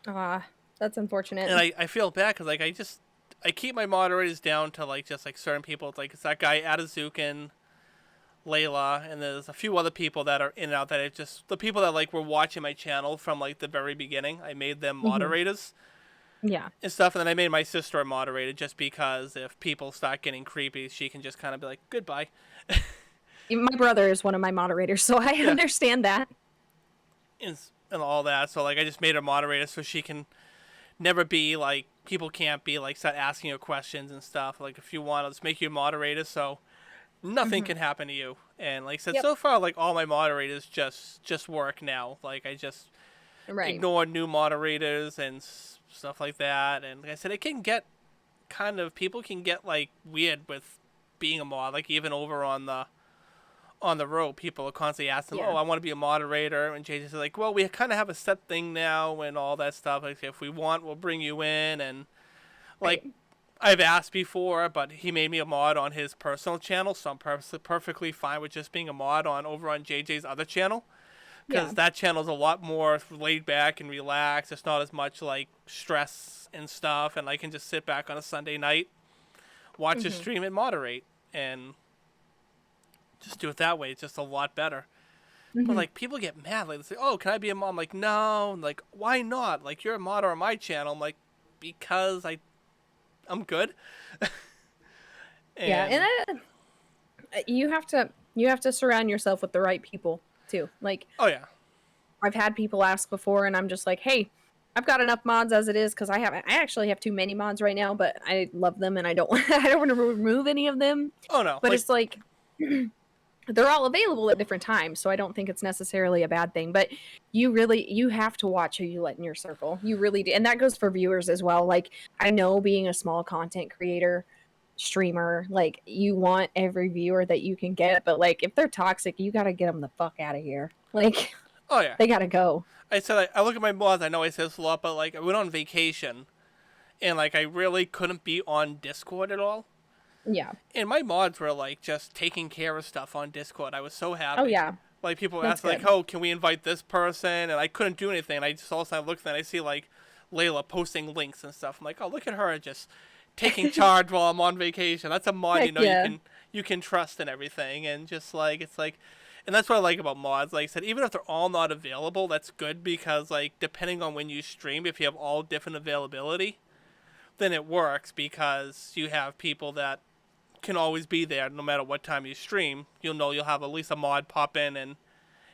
That's unfortunate. And I feel bad because, like, I keep my moderators down to, like, just, like, certain people. It's, like, it's that guy, Atazukin, Layla, and there's a few other people that are in and out that are just the people that, like, were watching my channel from, like, the very beginning. I made them moderators. Yeah. And stuff, and then I made my sister a moderator just because if people start getting creepy, she can just kind of be like, goodbye. My brother is one of my moderators, so I understand that. And all that. So, like, I just made her moderator so she can never be, like, people can't be, like, start asking her questions and stuff. Like, if you want, I'll just make you a moderator so nothing can happen to you. And, like I said, so far, like, all my moderators just work now. Like, I just ignore new moderators and stuff like that. And like I said, it can get people can get like weird with being a mod. Like even over on the road, people are constantly asking, oh, I want to be a moderator, and JJ's like, well, we kind of have a set thing now and all that stuff. Like if we want, we'll bring you in. And like I've asked before, but he made me a mod on his personal channel, so I'm perfectly fine with just being a mod over on JJ's other channel. Because that channel's a lot more laid back and relaxed. It's not as much like stress and stuff, and I can just sit back on a Sunday night, watch a stream and moderate, and just do it that way. It's just a lot better. But like people get mad, like they say, "Oh, can I be a mod?" I'm like, no. I'm like, why not? Like you're a mod on my channel. I'm like, because I'm good. And you have to surround yourself with the right people too. Like, oh yeah, I've had people ask before, and I'm just like, hey, I've got enough mods as it is because I actually have too many mods right now, but I love them and I don't want to remove any of them. Oh no, but it's like they're all available at different times, so I don't think it's necessarily a bad thing. But you have to watch who you let in your circle. You really do, and that goes for viewers as well. Like I know, being a small content creator, streamer, like you want every viewer that you can get, but like if they're toxic, you got to get them the fuck out of here. Like, oh yeah, they got to go. I said I look at my mods. I know I say this a lot, but like I went on vacation, and like I really couldn't be on Discord at all. Yeah. And my mods were like just taking care of stuff on Discord. I was so happy. Oh yeah. Like people asked like, "Oh, can we invite this person?" And I couldn't do anything. And I just all of a sudden looked and I see like Layla posting links and stuff. I'm like, "Oh, look at her just taking charge while I'm on vacation." That's a mod, you can trust and everything. And just like it's like, and that's what I like about mods. Like I said, even if they're all not available, that's good because like depending on when you stream, if you have all different availability, then it works because you have people that can always be there no matter what time you stream. You'll know you'll have at least a mod pop in and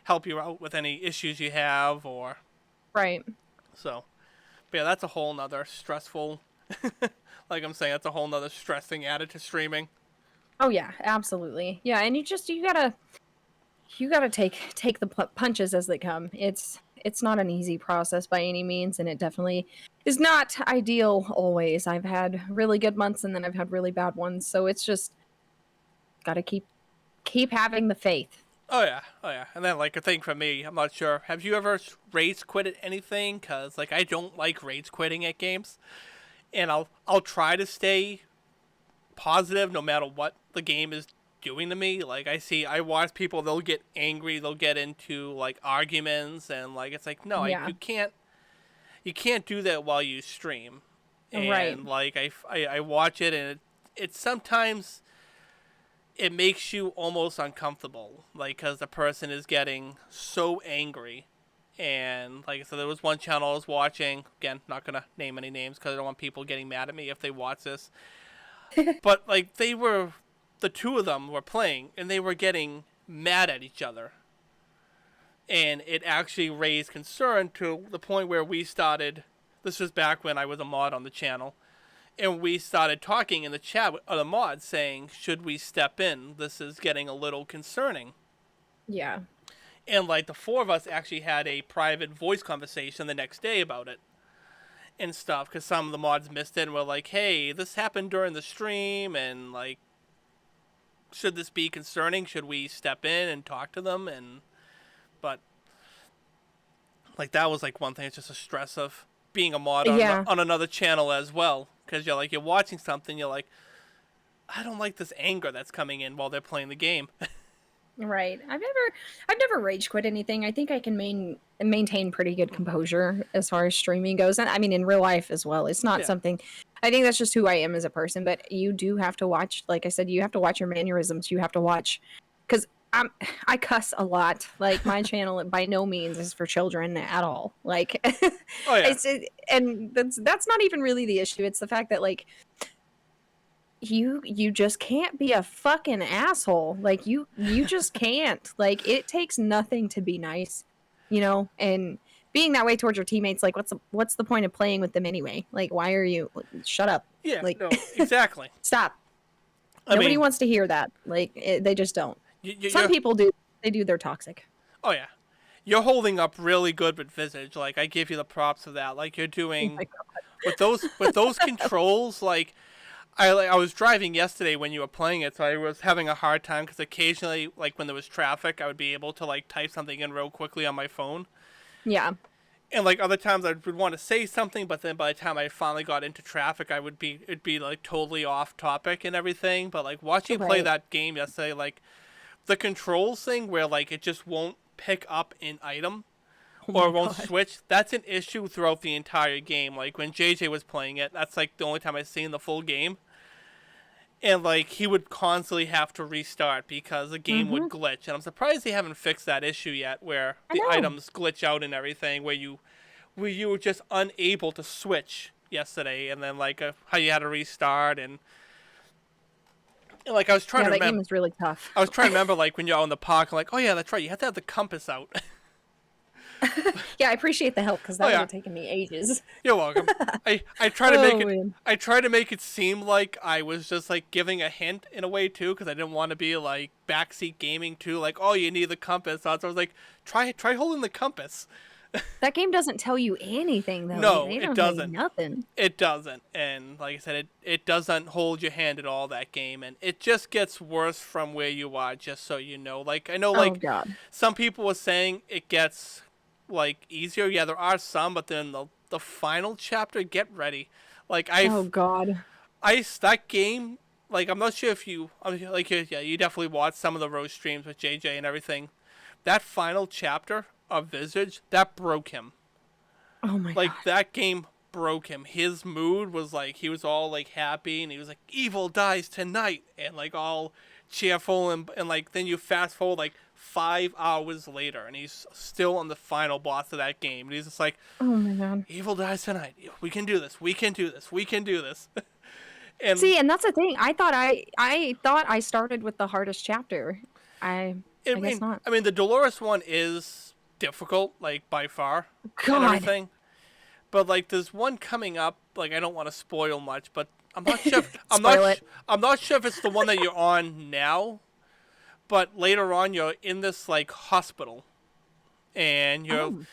help you out with any issues you have or so. But yeah, that's a whole nother stressful like I'm saying, that's a whole nother stress thing added to streaming. Oh yeah, absolutely. Yeah, and you gotta take the punches as they come. It's not an easy process by any means, and it definitely is not ideal always. I've had really good months and then I've had really bad ones, so it's just gotta keep having the faith. Oh yeah, oh yeah. And then like a thing for me, I'm not sure. Have you ever rage quit at anything? Cause like I don't like rage quitting at games, and I'll try to stay positive no matter what the game is doing to me. Like I watch people, they'll get angry, they'll get into like arguments, and like it's like no, Yeah. you can't do that while you stream. Right. And like I watch it, and it sometimes it makes you almost uncomfortable, like because the person is getting so angry. And like I said, there was one channel I was watching. Again, not gonna name any names because I don't want people getting mad at me if they watch this. But like the two of them were playing, and they were getting mad at each other, and it actually raised concern to the point where we started. This was back when I was a mod on the channel, and we started talking in the chat with other mods saying, should we step in? This is getting a little concerning. Yeah. And like the four of us actually had a private voice conversation the next day about it and stuff, because some of the mods missed it and were like, hey, this happened during the stream, and like, should this be concerning? Should we step in and talk to them? And but like that was like one thing. It's just a stress of being a mod Yeah. on another channel as well, because you're watching something, you're like, I don't like this anger that's coming in while they're playing the game. Right. I've never rage quit anything. I think I can maintain pretty good composure as far as streaming goes. And I mean in real life as well. It's not Yeah. something I think that's just who I am as a person, but you do have to watch, like I said, you have to watch your mannerisms. You have to watch cuz I cuss a lot. Like my channel by no means is for children at all. Like Oh yeah. and that's not even really the issue. It's the fact that like you just can't be a fucking asshole. Like you just can't. Like it takes nothing to be nice, you know? And being that way towards your teammates, like what's the point of playing with them anyway? Like why are you shut up. Yeah, Like no, exactly. stop. I Nobody mean, wants to hear that. Like they just don't. Some you're, people do. They do, they're toxic. oh yeah, you're holding up really good with Visage. Like I give you the props of that. Like you're Oh doing my with those controls. Like I was driving yesterday when you were playing it, so I was having a hard time because occasionally, like when there was traffic, I would be able to like type something in real quickly on my phone. Yeah. And like other times, I would want to say something, but then by the time I finally got into traffic, it'd be like totally off topic and everything. But like watching you play Right. that game yesterday, like the controls thing where like it just won't pick up an item Oh or my won't god. switch, that's an issue throughout the entire game. Like when JJ was playing it, that's like the only time I've seen the full game. And like he would constantly have to restart because the game would Mhm. glitch. And I'm surprised they haven't fixed that issue yet where I the know. items glitch out and everything, where you were just unable to switch yesterday, and then like how you had to restart. And like I was trying Yeah, to that remember game is really tough. I was trying to remember like when you're out in the park, I'm like, oh yeah, that's right, you have to have the compass out. Yeah, I appreciate the help because that Oh would yeah, have taken me ages. you're welcome. I try to make Oh it man. I try to make it seem like I was just like giving a hint in a way too, because I didn't want to be like backseat gaming too, like, oh, you need the compass. So I was like, try holding the compass. That game doesn't tell you anything though. No, They it don't tell you doesn't. nothing. It doesn't. And like I said, it doesn't hold your hand at all, that game, and it just gets worse from where you are, just so you know. Like I know Oh like god. some people were saying it gets like easier. Yeah, there are some, but then the final chapter, get ready. Like Oh god. that game, like I'm not sure if you like yeah, you definitely watched some of the roast streams with JJ and everything. That final chapter of Visage, that broke him. Oh my Like god. that game broke him. His mood was like he was all like happy, and he was like evil dies tonight, and like all cheerful, and like then you fast forward like 5 hours later, and he's still on the final boss of that game, and he's just like, Oh my god. evil dies tonight. We can do this. We can do this. We can do this. And See, and that's the thing. I thought I started with the hardest chapter. I guess not. I mean the Dolores one is difficult, like by far, and God. everything. But like there's one coming up, like I don't want to spoil much, but I'm not sure Spoil it. I'm not sure if it's the one that you're on now, but later on you're in this like hospital, and Oh.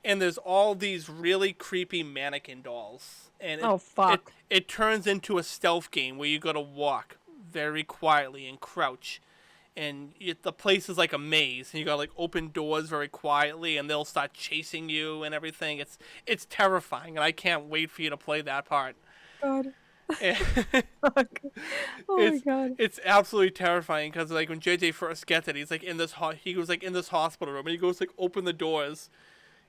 there's all these really creepy mannequin dolls, and Oh fuck. it turns into a stealth game where you got to walk very quietly and crouch, and the place is like a maze, and you gotta like open doors very quietly, and they'll start chasing you and everything. It's terrifying, and I can't wait for you to play that part. God. And Fuck. Oh my it's god. it's absolutely terrifying because like when JJ first gets it, he's like in this he was like in this hospital room, and he goes like open the doors,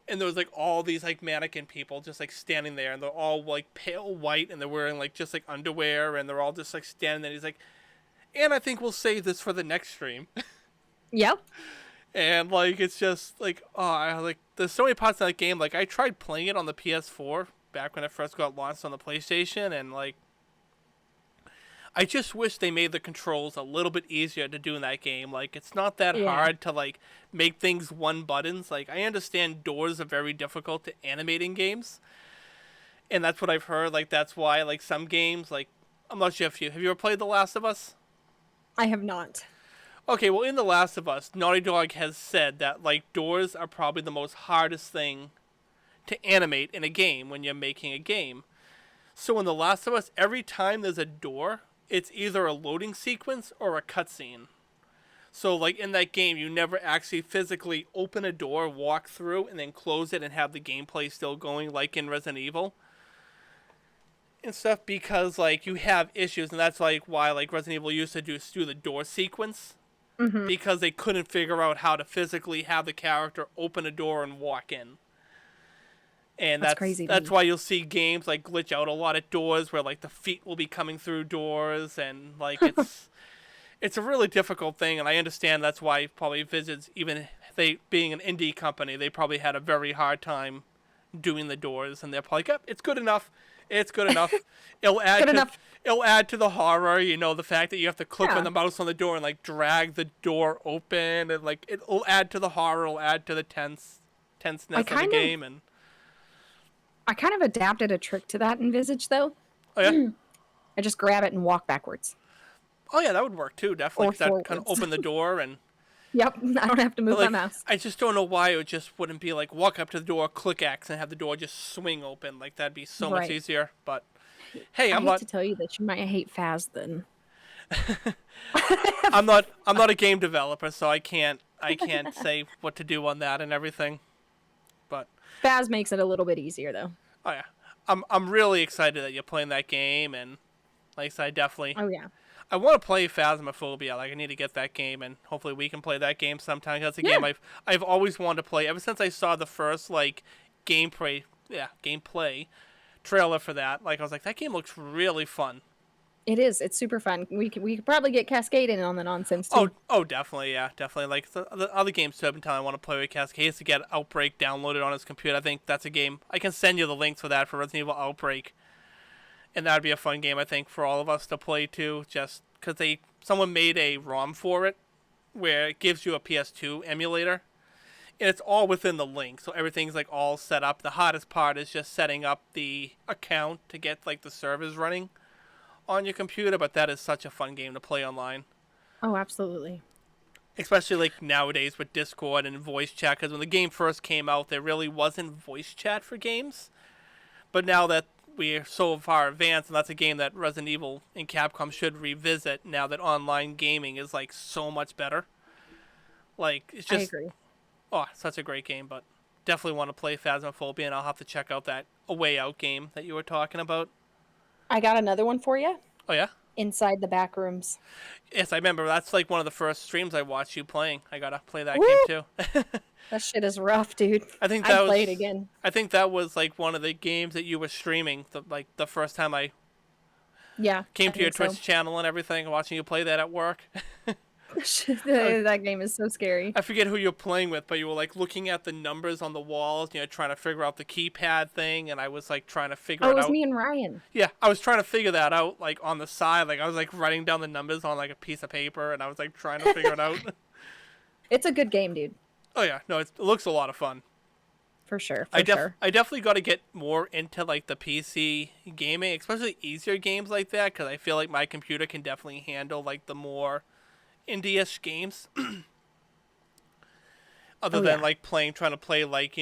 and there was like all these like mannequin people just like standing there, and they're all like pale white, and they're wearing like just like underwear, and they're all just like standing there. He's like, and I think we'll save this for the next stream. Yep. And like it's just like, oh, like there's so many parts of that game. Like I tried playing it on the PS4 back when it first got launched on the PlayStation, and like I just wish they made the controls a little bit easier to do in that game. Like it's not that hard to like make things one buttons. Like I understand doors are very difficult to animate in games, and that's what I've heard. Like that's why like some games, like I'm not sure if you ever played The Last of Us. I have not. Okay, well, in The Last of Us, Naughty Dog has said that like doors are probably the most hardest thing to animate in a game when you're making a game. So in The Last of Us, every time there's a door, it's either a loading sequence or a cutscene. So like in that game, you never actually physically open a door, walk through, and then close it and have the gameplay still going like in Resident Evil and stuff, because like you have issues, and that's like why like Resident Evil used to do the door sequence, because they couldn't figure out how to physically have the character open a door and walk in. And that's crazy. That's why you'll see games like glitch out a lot at doors where like the feet will be coming through doors, and like it's a really difficult thing. And I understand that's why probably Visits, even they being an indie company, they probably had a very hard time doing the doors, and they're probably like, yep, it's good enough. It's good enough. It'll add to the horror, you know, the fact that you have to click on the mouse on the door and like drag the door open, and like it'll add to the horror, it'll add to the tenseness of the game. And I kind of adapted a trick to that in Visage though. Oh yeah. I just grab it and walk backwards. Oh yeah, that would work too, definitely. Because that kind of open the door and. Yep, I don't have to move like, my mouse. I just don't know why it just wouldn't be like walk up to the door, click X, and have the door just swing open. Like that'd be so much easier. But hey, I'm not to tell you that you might hate Faz then. I'm not a game developer, so I can't say what to do on that and everything. But Faz makes it a little bit easier though. Oh yeah, I'm really excited that you're playing that game, and like I said, I definitely. Oh yeah. I want to play Phasmophobia. Like I need to get that game, and hopefully we can play that game sometime. That's a game I've always wanted to play ever since I saw the first like gameplay trailer for that. Like I was like, that game looks really fun. It is. It's super fun. We could probably get Cascade in on the nonsense too. Oh, definitely, yeah, definitely. Like the other games too, I've been telling I want to play with Cascade. He has to get Outbreak downloaded on his computer. I think that's a game. I can send you the links for that for Resident Evil Outbreak. And that would be a fun game, I think, for all of us to play too, just because someone made a ROM for it where it gives you a PS2 emulator, and it's all within the link, so everything's like all set up. The hardest part is just setting up the account to get like the servers running on your computer, but that is such a fun game to play online. Oh, absolutely. Especially like nowadays with Discord and voice chat, because when the game first came out, there really wasn't voice chat for games, but now that we're so far advanced, and that's a game that Resident Evil and Capcom should revisit now that online gaming is like so much better. Like it's just, I agree. Oh, such a great game, but definitely want to play Phasmophobia, and I'll have to check out that A Way Out game that you were talking about. I got another one for you. Oh yeah? Inside the Backrooms. Yes, I remember. That's like one of the first streams I watched you playing. I gotta play that game too. That shit is rough, dude. I think that play it again. I think that was like one of the games that you were streaming the first time I came to your Twitch channel and everything, watching you play that at work. That game is so scary. I forget who you're playing with, but you were like looking at the numbers on the walls, trying to figure out the keypad thing, and I was like trying to figure it out. Oh, it was me and Ryan. Yeah, I was trying to figure that out like on the side. Like I was like writing down the numbers on like a piece of paper, and I was like trying to figure it out. It's a good game, dude. Oh yeah, no, it looks a lot of fun. For sure. I definitely got to get more into like the PC gaming, especially easier games like that, because I feel like my computer can definitely handle like the more indie-ish games. Other than like trying to play like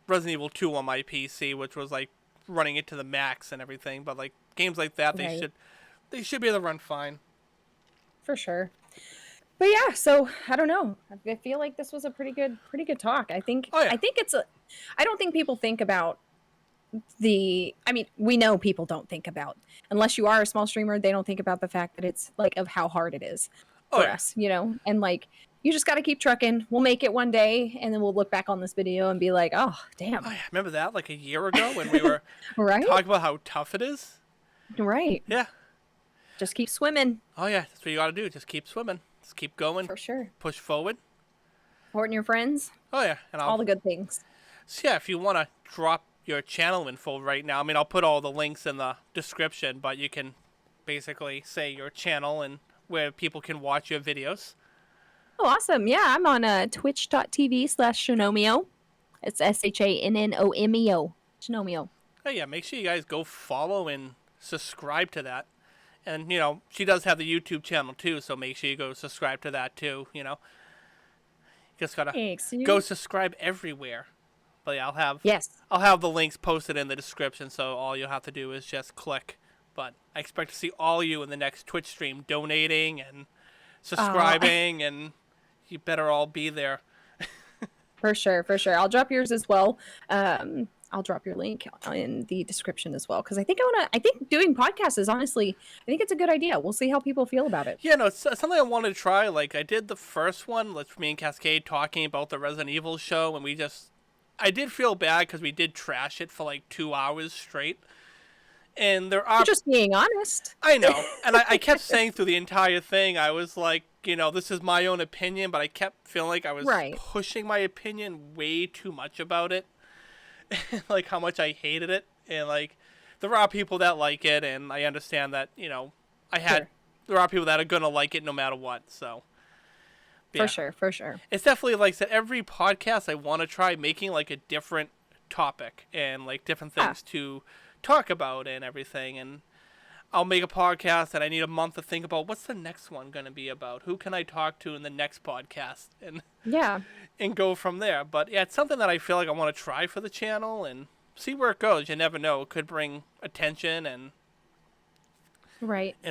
Resident Evil 2 on my PC, which was like running it to the max and everything. But like games like that, they should be able to run fine. For sure. But yeah, so I don't know. I feel like this was a pretty good talk. I think I don't think people think about I mean, we know people don't think about, unless you are a small streamer, they don't think about the fact that it's like of how hard it is for us, and like, you just got to keep trucking. We'll make it one day, and then we'll look back on this video and be like, oh, damn. Oh, yeah. Remember that like a year ago when we were right? talking about how tough it is? Right. Yeah. Just keep swimming. Oh, yeah. That's what you got to do. Just keep swimming. Just keep going. For sure. Push forward. Supporting your friends. Oh, yeah. And all the good things. So, yeah, if you want to drop your channel info right now, I mean, I'll put all the links in the description, but you can basically say your channel and where people can watch your videos. Oh, awesome. Yeah, I'm on twitch.tv/Shannomeo. It's SHANNOMEO. Shannomeo. Oh, yeah, make sure you guys go follow and subscribe to that. And, she does have the YouTube channel, too, so make sure you go subscribe to that, too, You just got to go subscribe everywhere. But yeah, I'll have the links posted in the description, so all you'll have to do is just click. But I expect to see all of you in the next Twitch stream donating and subscribing, and you better all be there. For sure. I'll drop yours as well. I'll drop your link in the description as well, because I think doing podcasts is honestly, I think it's a good idea. We'll see how people feel about it. Yeah, no, it's something I wanted to try. Like, I did the first one, like me and Cascade talking about the Resident Evil show, and I did feel bad because we did trash it for like 2 hours straight. And there are... You're just being honest. I know. And I kept saying through the entire thing, I was like, this is my own opinion, but I kept feeling like I was pushing my opinion way too much about it. Like, how much I hated it. And, like, there are people that like it, and I understand that, there are people that are going to like it no matter what, so... Yeah. For sure. It's definitely, like I said, every podcast I want to try making, like, a different topic and, like, different things to talk about and everything. And I'll make a podcast and I need a month to think about what's the next one going to be about. Who can I talk to in the next podcast? And and go from there. But, yeah, it's something that I feel like I want to try for the channel and see where it goes. You never know. It could bring attention and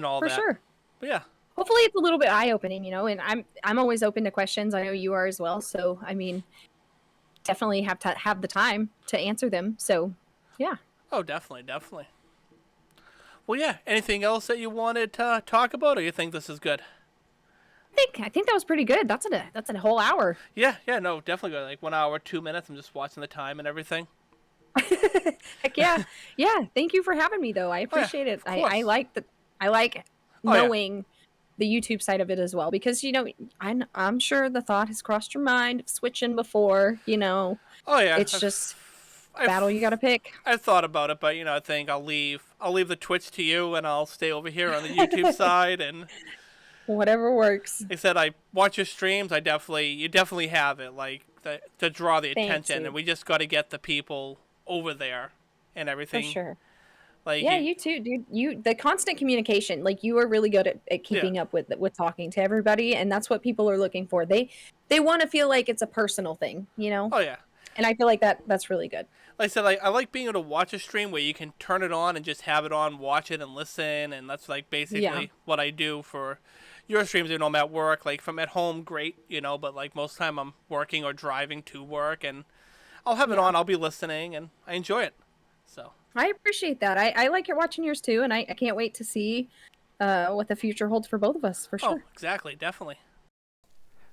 all that. For sure. But, yeah. Hopefully it's a little bit eye-opening, and I'm always open to questions. I know you are as well. So, I mean, definitely have to have the time to answer them. So, yeah. Oh, definitely. Well, yeah. Anything else that you wanted to talk about, or you think this is good? I think that was pretty good. That's a whole hour. Yeah, no, definitely good. Like 1 hour, 2 minutes. I'm just watching the time and everything. Heck yeah. Yeah. Thank you for having me, though. I appreciate it. I like knowing the YouTube side of it as well, because I'm sure the thought has crossed your mind of switching before. Oh yeah, it's just battle you got to pick. I thought about it, but I think I'll leave the Twitch to you, and I'll stay over here on the YouTube side, and whatever works. Like I said, I watch your streams. You definitely have it, like to draw the attention, and we just got to get the people over there and everything. For sure. Like, yeah, you too, dude. The constant communication, like, you are really good at keeping up with talking to everybody, and that's what people are looking for. They want to feel like it's a personal thing, Oh yeah. And I feel like that's really good. Like I said, I like being able to watch a stream where you can turn it on and just have it on, watch it, and listen, and that's like basically what I do for your streams. I'm at work, like from at home, great, but like most of the time I'm working or driving to work, and I'll have it on, I'll be listening, and I enjoy it. So. I appreciate that. I like watching yours too, and I can't wait to see what the future holds for both of us, for sure. Oh, exactly. Definitely.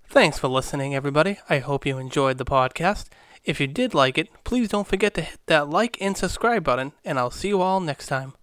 Thanks for listening, everybody. I hope you enjoyed the podcast. If you did like it, please don't forget to hit that like and subscribe button, and I'll see you all next time.